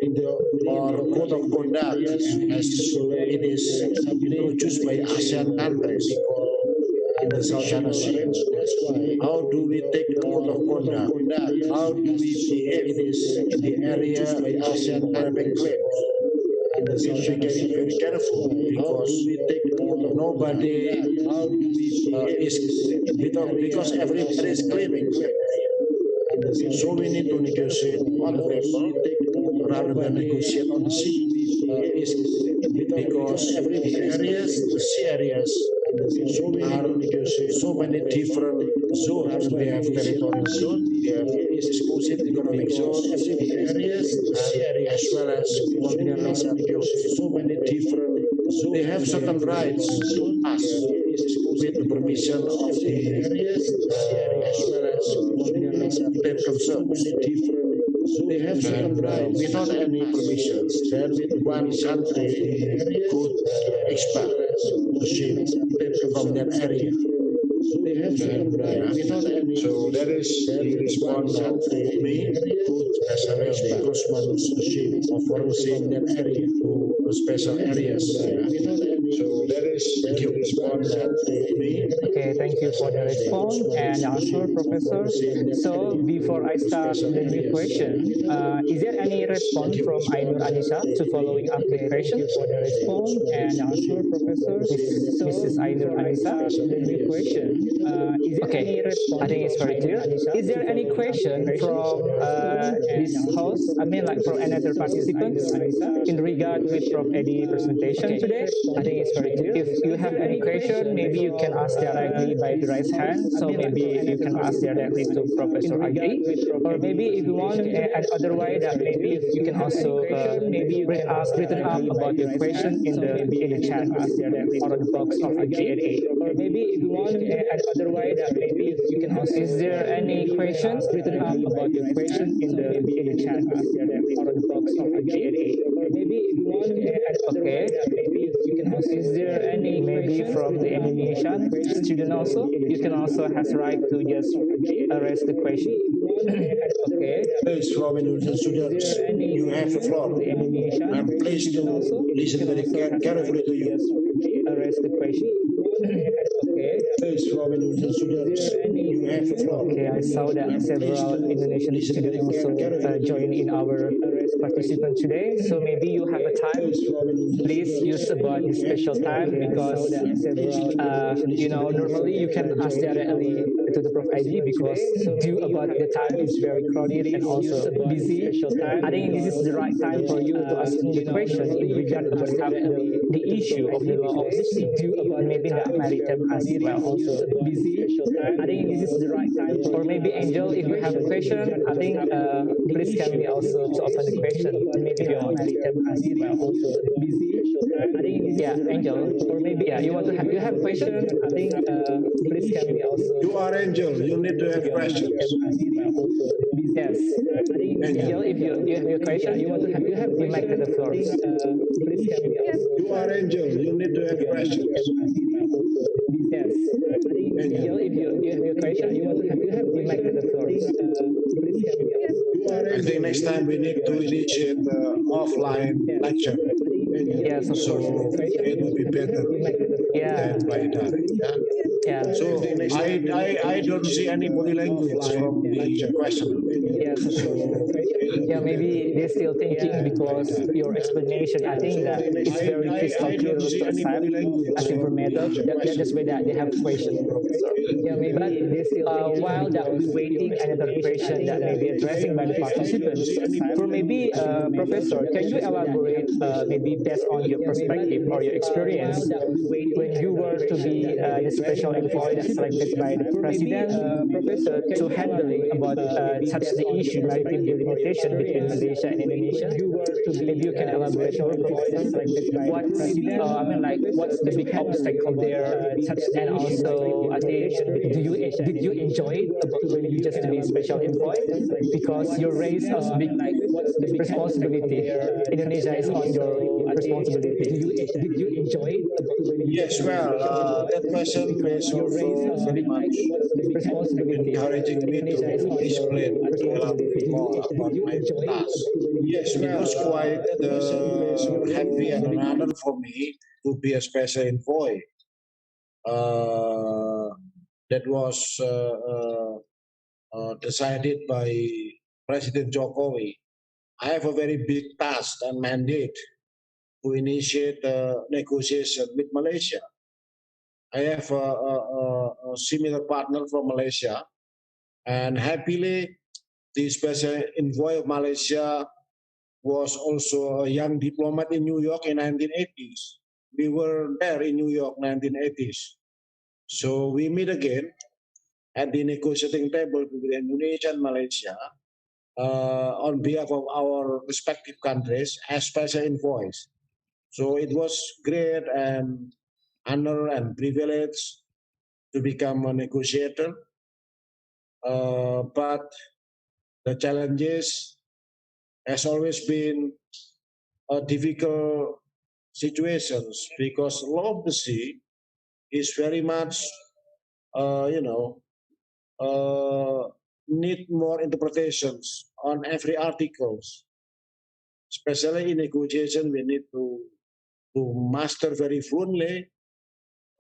in the code of conduct, as it is introduced by ASEAN countries, in the South China Sea. That's why. How do we take the code of conduct? How do we behave in the area of ASEAN Pacific Cliff? We should be getting very careful because nobody is because everybody is claiming. So we need to negotiate on the paper rather than negotiate on the sea. Because the sea areas, are so many different zones. We have territorial zone, we have exclusive economic zone, as well as colonial zones. So many different zones. They have certain rights to us with the permission of the as well as state concerns. They have certain rights without any permissions. Then one country could expel the ship from that area. They have certain rights without any. So that is the response of me as a spokesman of overseeing that area to special areas. So that is the response of me. Okay, thank you for the response and answer, Professor. So before I start the new question, is there any response from Ainur Anissa to following up the question? For the response and answer, Professor. Mrs. Ainur Anissa, the new question. Okay, I think it's very clear. Is there any question from this host? I mean, like from another participant in regard with Prof. Eddie's presentation today? I think it's very clear. If you have any question, maybe you can ask directly by the raise hand. So maybe you can ask directly to Professor Agi, or maybe if you want another way, that maybe you can also ask written up about your question in the chat or on the box of the Q&A. Or maybe if you want another way, that maybe you can also. Is there any questions written up about your question in the chat or on the box of the Q&A? Or maybe if you want okay. Is there any maybe from the Indonesian student also? You can also has right to just raise the question. Okay. Please, from Indonesian students, you have the floor. I'm pleased to listen very carefully to you. Raise the question. Okay. Please, from Indonesian students, you have the floor. Okay, I saw that several Indonesian students also join in our participant today. So maybe you have a time. Please use about this special time because normally you can ask directly to the Prof ID because due about the time is very crowded and also busy. I think this is the right time for you to ask the question in regard about the issue of the law of the sea, maybe the maritime as well. Also busy. I think this is the right time. Or maybe Angel, if you have a question, I think please can we also to open the question. Maybe your maritime as well. Also busy. I think yeah, Angel. Or maybe you want to have a question. I think please can we also. You are Angel. You need to have questions. Yes. Angel, if you have your question, you want to have the mic to the floor. Please can we also. You are Angel. You need to have questions. Yes. Angel, if you have your question, you want to have the mic to the floor. Please can we also. I think next time we need to initiate offline lecture. Yes, so it will be better than by that. Yeah. So I don't see any body language from the question. Yes. Yeah, maybe they're still thinking because your explanation, I think that it's very crystal clear to accept as informative. That's why that they have questions, Professor. Yeah, maybe they still while that we waiting another question that may be addressing by the participants. For maybe Professor, can you elaborate maybe based on your perspective or your experience when you were to be the special envoy that's selected by the president, Professor, to handling about such the issue maritime delimitation between Malaysia and Indonesia? Maybe you can elaborate more, Professor. What's the big obstacle there? And also, I think, did you enjoy it about when you just to be special envoy? Because you raise a big responsibility. Indonesia is on your responsibility. Did you enjoy it? Yes, well, that question is also very much encouraging me to explain more about my task. Yes, it was quite happy and an honor for me to be a special envoy that was decided by President Jokowi, I have a very big task and mandate to initiate a negotiation with Malaysia. I have a similar partner from Malaysia, and happily, the special envoy of Malaysia was also a young diplomat in New York in 1980s. We were there in New York 1980s. So we meet again at the negotiating table with Indonesia and Malaysia on behalf of our respective countries as special envoys. So it was great and honor and privilege to become a negotiator. But the challenges has always been difficult situations because law of the sea is very much, you know, need more interpretations on every articles. Especially in negotiation, we need to master very fluently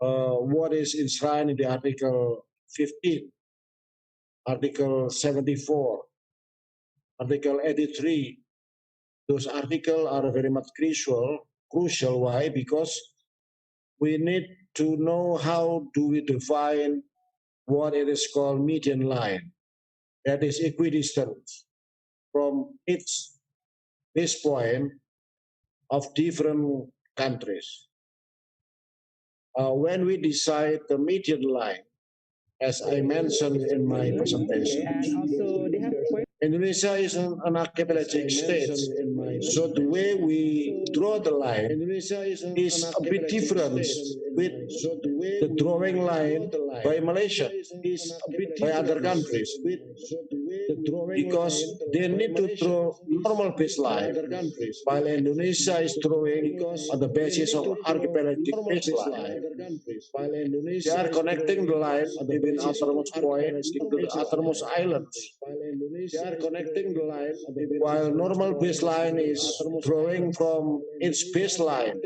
what is enshrined in the Article 15, Article 74, Article 83. Those articles are very much crucial. Crucial, why? Because we need to know how do we define what it is called median line. That is equidistance from this point of different countries. When we decide the median line, as I mentioned in my presentation, And also, they have quite Indonesia is an archipelagic state. So the way we draw the line is a bit different with the drawing line by Malaysia, by other countries. Because they need to draw normal baseline, while Indonesia is drawing on the basis of archipelagic baseline. They are connecting the line between outermost points to the outermost islands. They are connecting the line, while normal baseline is drawing from its baseline,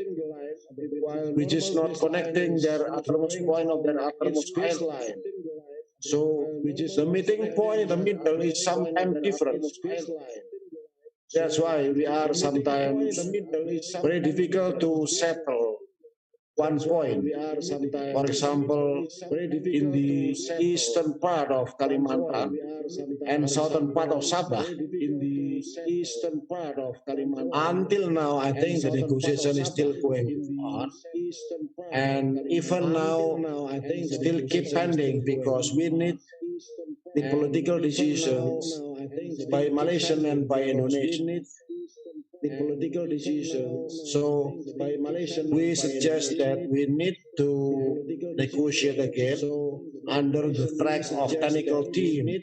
which is not connecting their outermost point of their outermost island. So the meeting point in the middle is sometimes different. That's why we are sometimes very difficult to settle one point. For example, in the eastern part of Kalimantan and southern part of Sabah, until now, I think the negotiation is still going on. And even now, still keep pending because we need the political decisions by Malaysian and by Indonesian. So we suggest that we need to negotiate again under the track of technical team.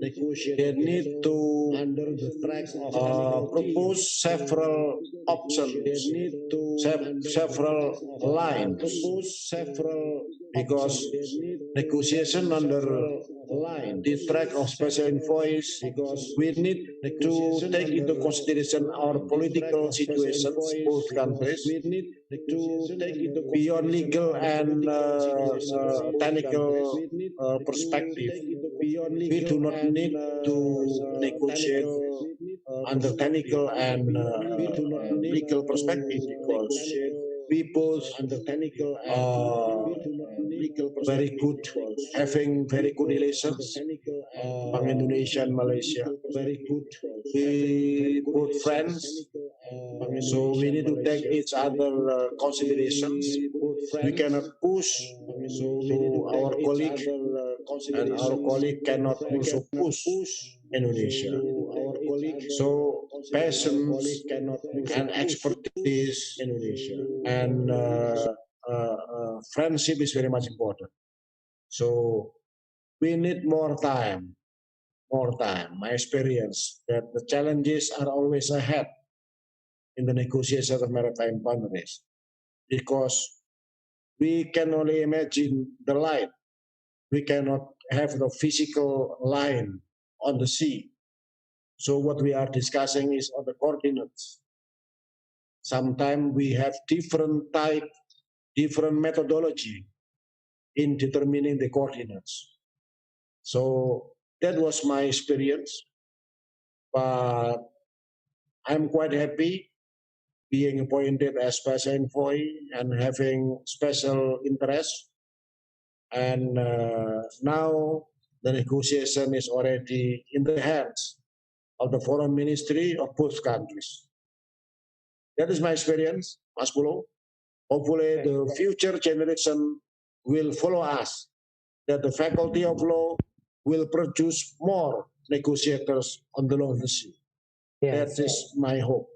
They need to propose several options, several lines, because negotiation under the track of special envoys, we need to take into consideration our political situations, both countries, beyond legal and technical perspective. We do not need to negotiate under technical and legal perspective because we both very good, having very good relations among Indonesia and Malaysia. We both friends, so we need to take each other considerations. We cannot push to our colleague, and our colleague cannot also push Indonesia. So patience and expertise and friendship is very much important. So we need more time. My experience that the challenges are always ahead in the negotiation of maritime boundaries because we can only imagine the line. We cannot have the physical line on the sea. So what we are discussing is on the coordinates. Sometimes we have different methodology in determining the coordinates. So that was my experience, but I'm quite happy being appointed as special envoy and having special interest. And now the negotiation is already in the hands of the foreign ministry of both countries. That is my experience, Mas Pulo. Hopefully the future generation will follow us, that the faculty of law will produce more negotiators on the law of the sea. Yes. That is my hope.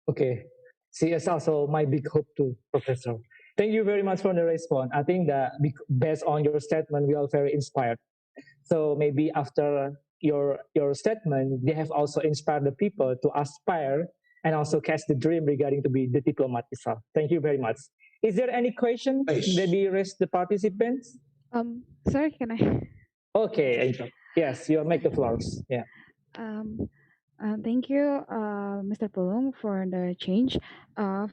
Okay. See, it's also my big hope too, Professor. Thank you very much for the response. I think that based on your statement, we are very inspired. So maybe after your statement, they have also inspired the people to aspire and also catch the dream regarding to be the diplomat itself. Thank you very much. Is there any question Nice. that we raise the participants? Sorry, can I? Okay, Angel. Yes, you make the floors. Yeah. Thank you, Mr. Pulung, for the change.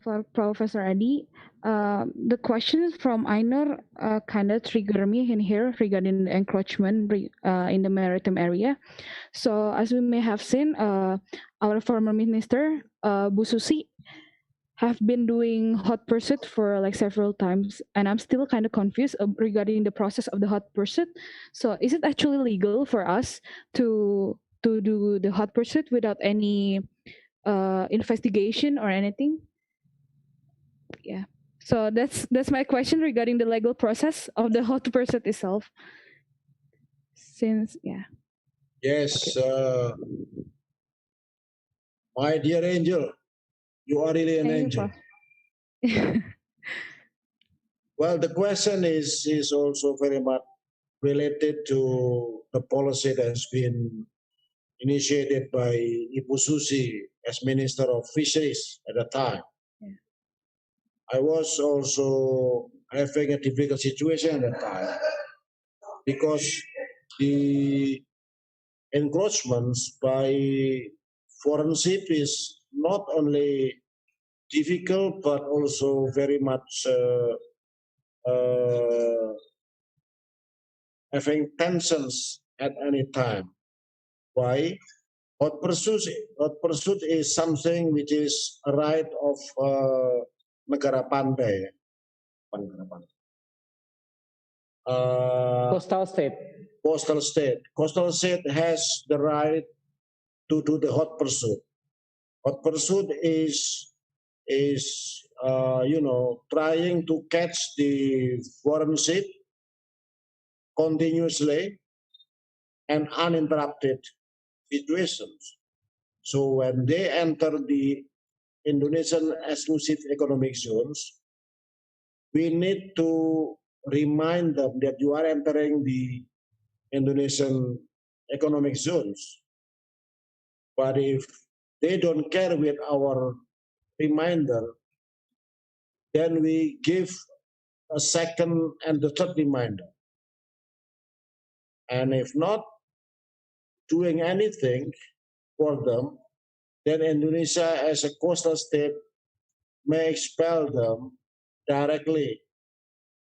For Professor Adi, the questions from Ainur kind of trigger me in here regarding the encroachment in the maritime area. So, as we may have seen, our former minister, Bu Susi, have been doing hot pursuit for like several times, and I'm still kind of confused regarding the process of the hot pursuit. So, is it actually legal for us to do the hot pursuit without any investigation or anything? Yeah. So that's my question regarding the legal process of the hot pursuit itself. Since Yes, my dear Angel, you are really an Thank you, angel. Prof. Well, the question is also very much related to the policy that has been initiated by Ibu Susi as Minister of Fisheries at the time. Yeah. I was also having a difficult situation at the time because the encroachments by foreign ship is not only difficult but also very much having tensions at any time. Why? Hot pursuit is something which is a right of negara pantai. Coastal state. Coastal state. Coastal state has the right to do the hot pursuit. Hot pursuit is trying to catch the foreign ship continuously and uninterrupted situations. So when they enter the Indonesian exclusive economic zones, we need to remind them that you are entering the Indonesian economic zones. But if they don't care with our reminder, then we give a second and the third reminder. And if not doing anything for them, then Indonesia as a coastal state may expel them directly,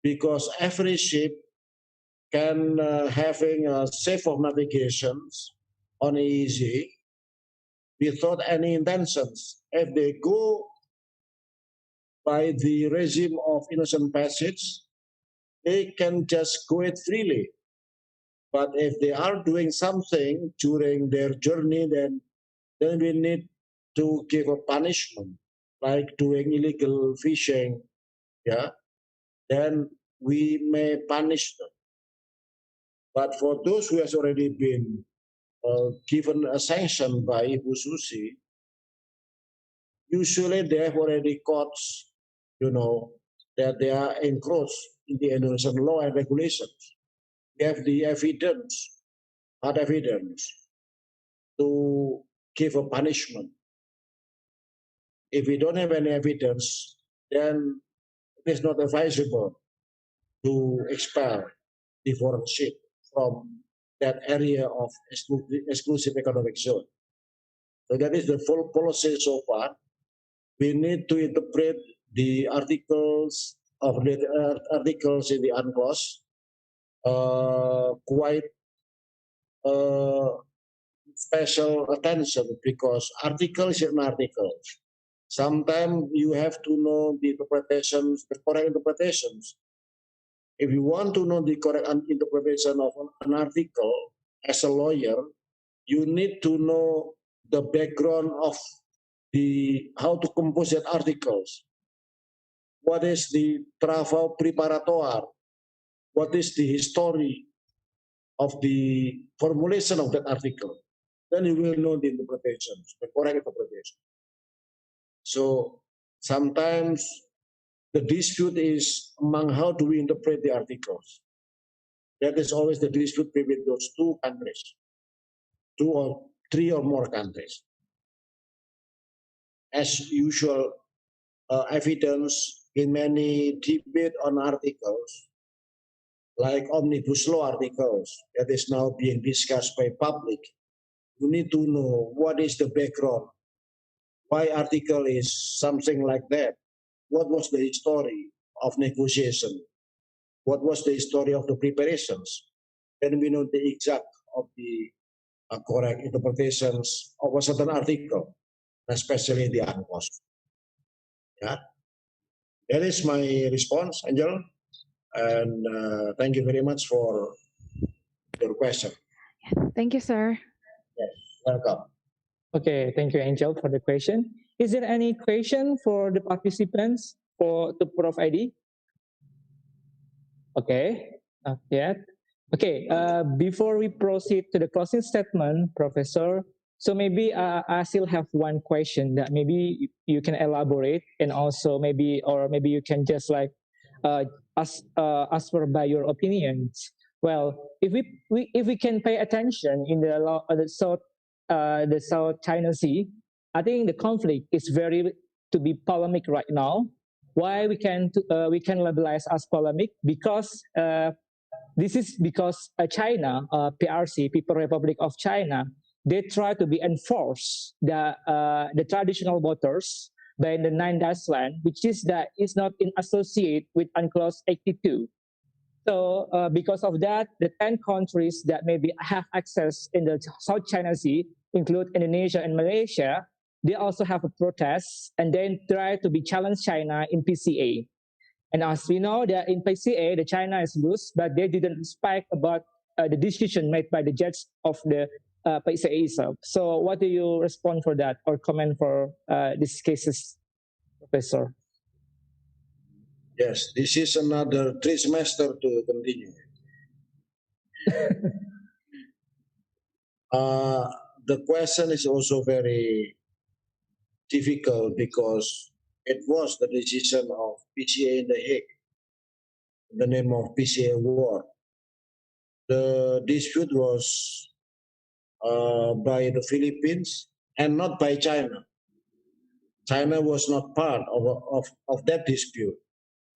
because every ship can having a safe of navigations on easy without any intentions. If they go by the regime of innocent passage, they can just go it freely. But if they are doing something during their journey, then we need to give a punishment, like doing illegal fishing, yeah, then we may punish them. But for those who has already been given a sanction by Ibu Susi, usually they have already caught, that they are encroached in the Indonesian law and regulations. We have the evidence, hard evidence, to give a punishment. If we don't have any evidence, then it is not advisable to expel the foreign ship from that area of exclusive economic zone. So that is the full policy so far. We need to interpret the articles of the articles in the UNCLOS quite special attention, because article is an article. Sometimes you have to know the interpretations, the correct interpretations. If you want to know the correct interpretation of an article as a lawyer, you need to know the background of the how to compose that articles. What is the travaux preparatoire? What is the history of the formulation of that article? Then you will know the interpretations, the correct interpretation. So sometimes the dispute is among how do we interpret the articles. That is always the dispute between those two countries, two or three or more countries. As usual, evidence in many debate on articles, like omnibus law articles that is now being discussed by public, you need to know what is the background, why article is something like that, what was the history of negotiation, what was the history of the preparations. Then we know the exact of the correct interpretations of a certain article, especially the UNCLOS. Yeah, that is my response, Angel, and thank you very much for your question. Thank you, sir. Yes, welcome. Okay, thank you, Angel, for the question. Is there any question for the participants for to Prof. ID? Okay, not yet. Okay, before we proceed to the closing statement, Professor, so maybe I still have one question that maybe you can elaborate, and also maybe, or maybe you can just like ask for by your opinions. Well, if we can pay attention in the South China Sea, I think the conflict is very to be polemic right now. Why we can labelize as polemic? Because this is because China, PRC, People Republic of China, they try to be enforce the traditional waters by the 9 dash land, which is that is not in associate with UNCLOS 82. So because of that, the 10 countries that maybe have access in the South China Sea, include Indonesia and Malaysia, they also have a protest and then try to be challenge China in PCA. And as we know that in PCA, the China is loose, but they didn't speak about the decision made by the judge of the PCA itself. So what do you respond for that or comment for these cases, Professor? Yes, this is another 3 semester to continue. The question is also very difficult because it was the decision of PCA in The Hague, in the name of PCA war. The dispute was by the Philippines and not by China. China was not part of that dispute.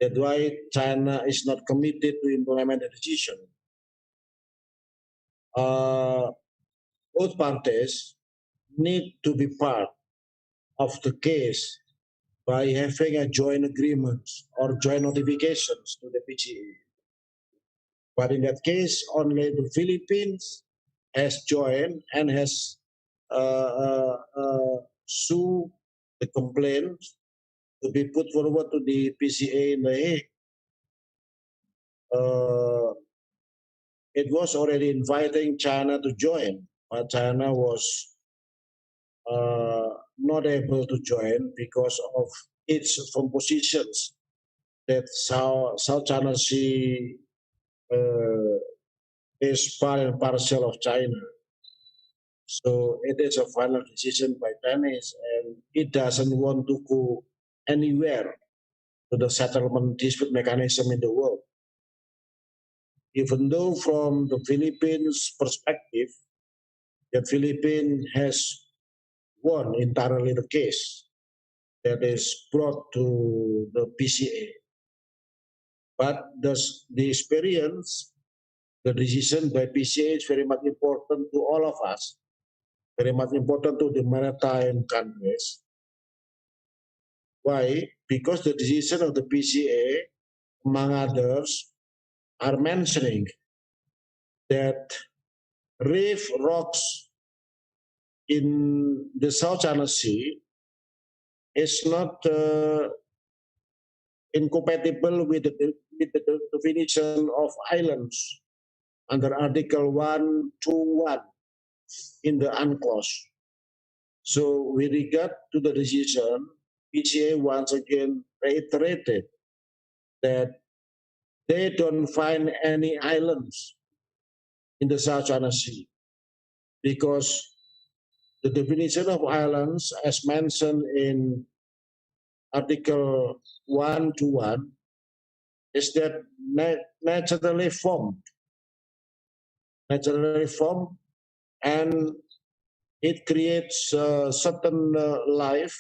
That's why China is not committed to implement the decision. Both parties need to be part of the case by having a joint agreement or joint notifications to the PCA. But in that case, only the Philippines has joined and has sued the complaint to be put forward to the PCA in The Hague. It was already inviting China to join, but China was not able to join because of its compositions that South China Sea is part and parcel of China. So it is a final decision by Chinese, and it doesn't want to go anywhere to the settlement dispute mechanism in the world. Even though from the Philippines perspective, the Philippines has won entirely the case that is brought to the PCA. But the experience, the decision by PCA is very much important to all of us, very much important to the maritime countries. Why? Because the decision of the PCA among others, are mentioning that reef rocks in the South China Sea is not incompatible with the definition of islands under Article 121 in the UNCLOS. So with regard to the decision, PCA once again reiterated that they don't find any islands in the South China Sea because the definition of islands as mentioned in Article 121 is that naturally formed, and it creates certain life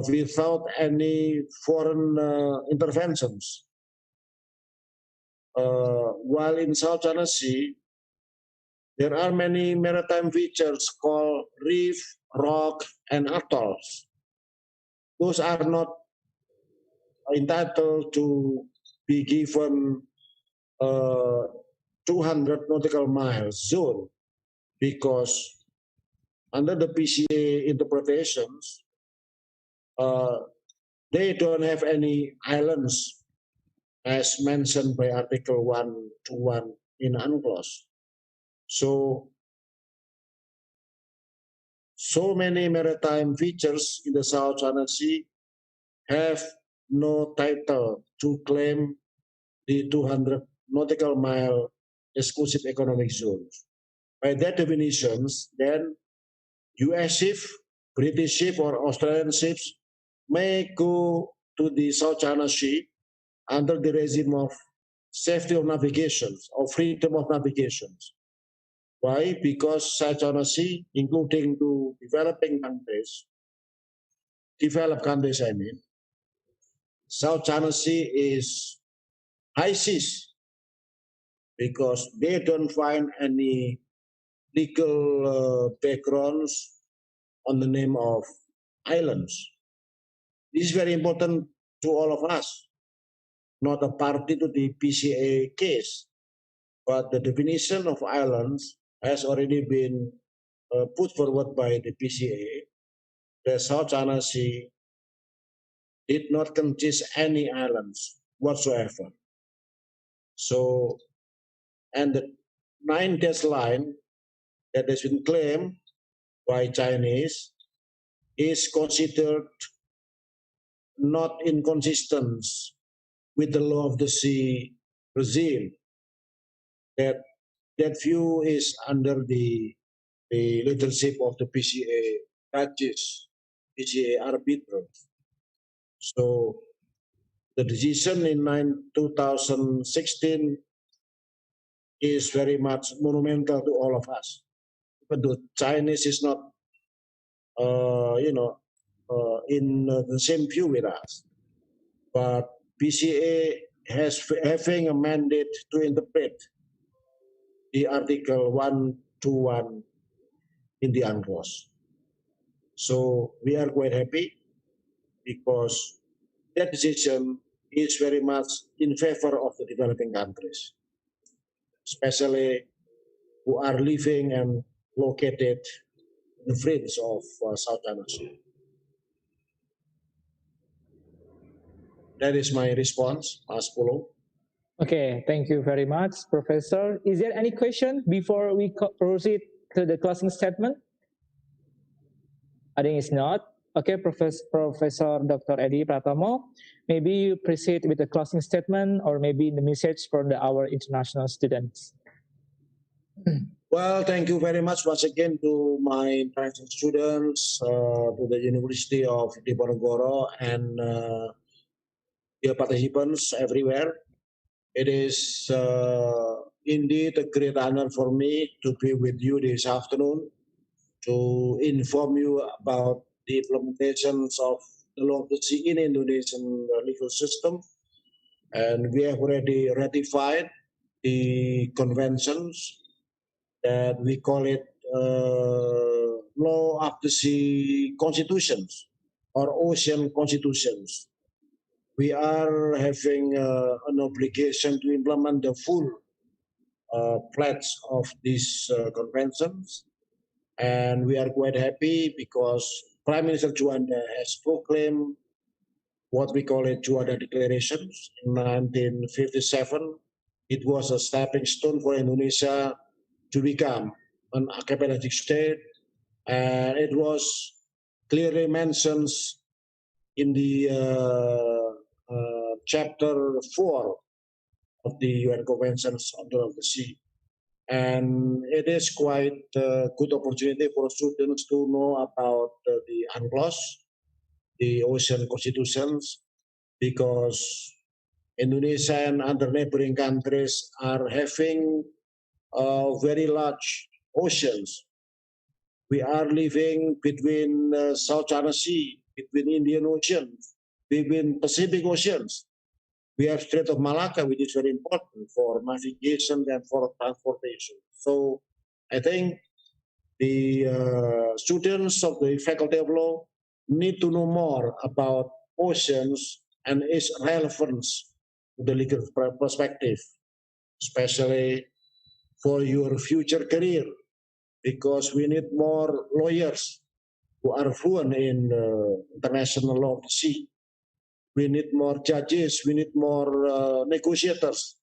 without any foreign interventions. While in South China Sea, there are many maritime features called reef, rock, and atolls. Those are not entitled to be given 200 nautical miles zone because under the PCA interpretations, they don't have any islands as mentioned by Article 121 in UNCLOS. So many maritime features in the South China Sea have no title to claim the 200 nautical mile exclusive economic zones. By that definitions, then US ship, British ship, or Australian ships may go to the South China Sea under the regime of safety of navigation or freedom of navigation. Why? Because South China Sea, including to developed countries, I mean, South China Sea is high seas because they don't find any legal backgrounds on the name of islands. This is very important to all of us, not a party to the PCA case, but the definition of islands has already been put forward by the PCA. The South China Sea did not consist any islands whatsoever. So, and the 9-dash line that has been claimed by Chinese is considered not inconsistent with the law of the sea regime. That view is under the leadership of the PCA judges, PCA arbiters. So the decision in 2016 is very much monumental to all of us. But the Chinese is not, in the same view with us. But PCA has having a mandate to interpret the Article 121 in the UNCLOS. So we are quite happy because that decision is very much in favor of the developing countries, especially who are living and located in the fringe of South China Sea. That is my response, Mas Polo. Okay, thank you very much, Professor. Is there any question before we proceed to the closing statement? I think it's not. Okay, Professor Dr. Edi Pratomo, maybe you proceed with the closing statement or maybe the message for our international students. Well, thank you very much once again to my international students, to the University of Diponegoro, and dear participants everywhere. It is indeed a great honor for me to be with you this afternoon to inform you about the implementations of the law of the sea in Indonesian legal system. And we have already ratified the conventions that we call it law of the sea constitutions or ocean constitutions. we are having an obligation to implement the full pledge of these conventions. And we are quite happy because Prime Minister Juanda has proclaimed what we call it Juanda Declarations in 1957. It was a stepping stone for Indonesia to become an archipelagic state, and it was clearly mentioned in the chapter 4 of the UN Conventions on the Sea. And it is quite a good opportunity for students to know about the UNCLOS, the ocean constitutions, because Indonesia and other neighboring countries are having very large oceans. We are living between South China Sea, between Indian Ocean, between Pacific Oceans. We have Strait of Malacca, which is very important for navigation and for transportation. So I think the students of the Faculty of Law need to know more about oceans and its relevance to the legal perspective, especially for your future career, because we need more lawyers who are fluent in international law of the sea. We need more judges, we need more negotiators,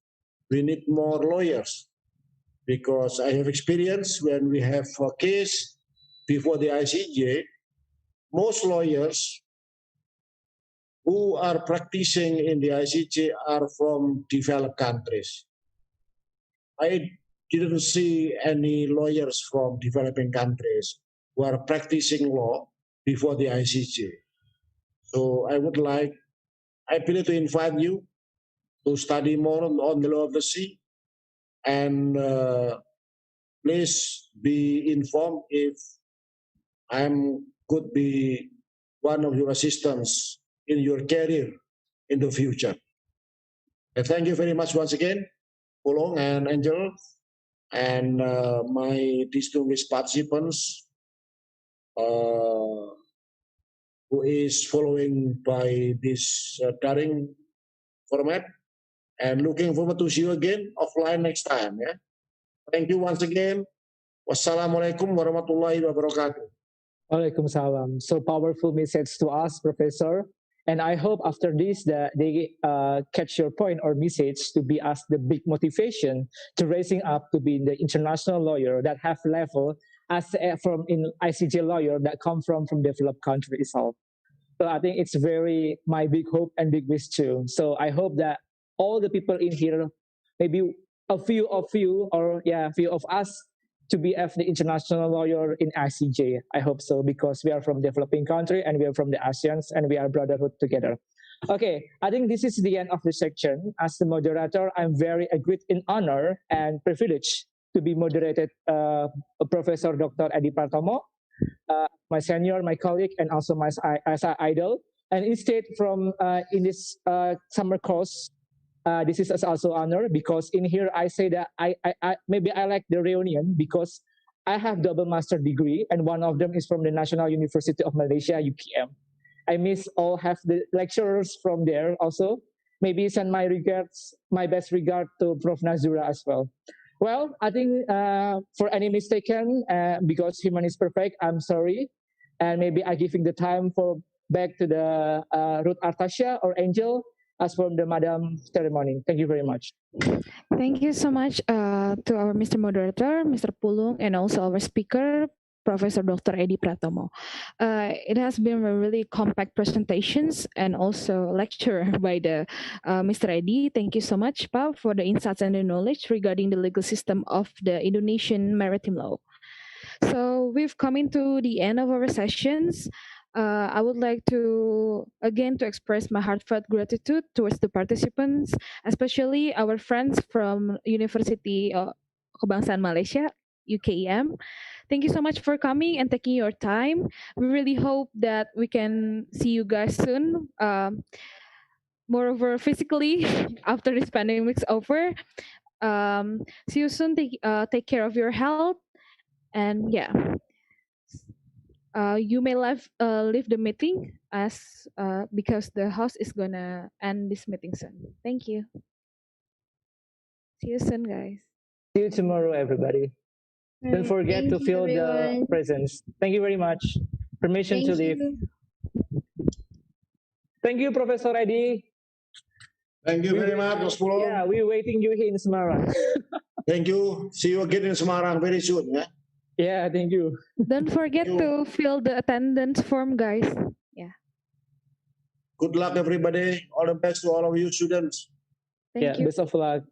we need more lawyers, because I have experience when we have a case before the ICJ, most lawyers who are practicing in the ICJ are from developed countries. I didn't see any lawyers from developing countries who are practicing law before the ICJ. So I would like, I believe, to invite you to study more on the law of the sea, and please be informed if I could be one of your assistants in your career in the future. And thank you very much once again, Pulong and Angel, and my distinguished participants who is following by this daring format, and looking forward to see you again offline next time. Yeah. Thank you once again. Wassalamualaikum warahmatullahi wabarakatuh. Waalaikumsalam. So powerful message to us, Professor. And I hope after this that they catch your point or message to be as the big motivation to raising up to be the international lawyer that have level as from in ICJ lawyer that come from developed country itself. So I think it's very my big hope and big wish too. So I hope that all the people in here, maybe a few of you or yeah, a few of us to be as the international lawyer in ICJ. I hope so because we are from developing country and we are from the ASEANs and we are brotherhood together. Okay, I think this is the end of the section. As the moderator, I'm very great in honor and privilege to be moderated Professor Dr. Edi Pratomo, my senior, my colleague, and also my as an idol. And instead from in this summer course, this is also honor because in here I say that I maybe I like the reunion because I have double master degree and one of them is from the National University of Malaysia, UPM. I miss all have the lecturers from there also. Maybe send my regards, my best regard to Prof. Nazura as well. Well, I think for any mistaken, because human is perfect, I'm sorry. And maybe I giving the time for back to the Ruth Artasha or Angel as from the Madam ceremony. Thank you very much. Thank you so much to our Mr. Moderator, Mr. Pulung, and also our speaker, Professor Dr. Edi Pratomo. It has been a really compact presentations and also lecture by the Mr. Edi. Thank you so much, Pa, for the insights and the knowledge regarding the legal system of the Indonesian maritime law. So we've come into the end of our sessions. I would like to again to express my heartfelt gratitude towards the participants, especially our friends from University Kebangsaan Malaysia, UKM. Thank you so much for coming and taking your time. We really hope that we can see you guys soon. Moreover, physically after this pandemic's over. See you soon. Take care of your health, and yeah. You may leave the meeting as because the host is gonna end this meeting soon. Thank you. See you soon, guys. See you tomorrow, everybody. Don't forget Thank to you, fill the everyone. presents. Thank you very much. Permission to Thank leave. you. Thank you, Professor Edi. Thank you very much, Mas Pulo. Yeah, we're waiting you here in Semarang. Thank you. See you again in Semarang very soon. Yeah. Yeah, thank you. Don't forget Thank you. to fill the attendance form, guys. Yeah. Good luck, everybody. All the best to all of you students. Thank Yeah, you. best of luck.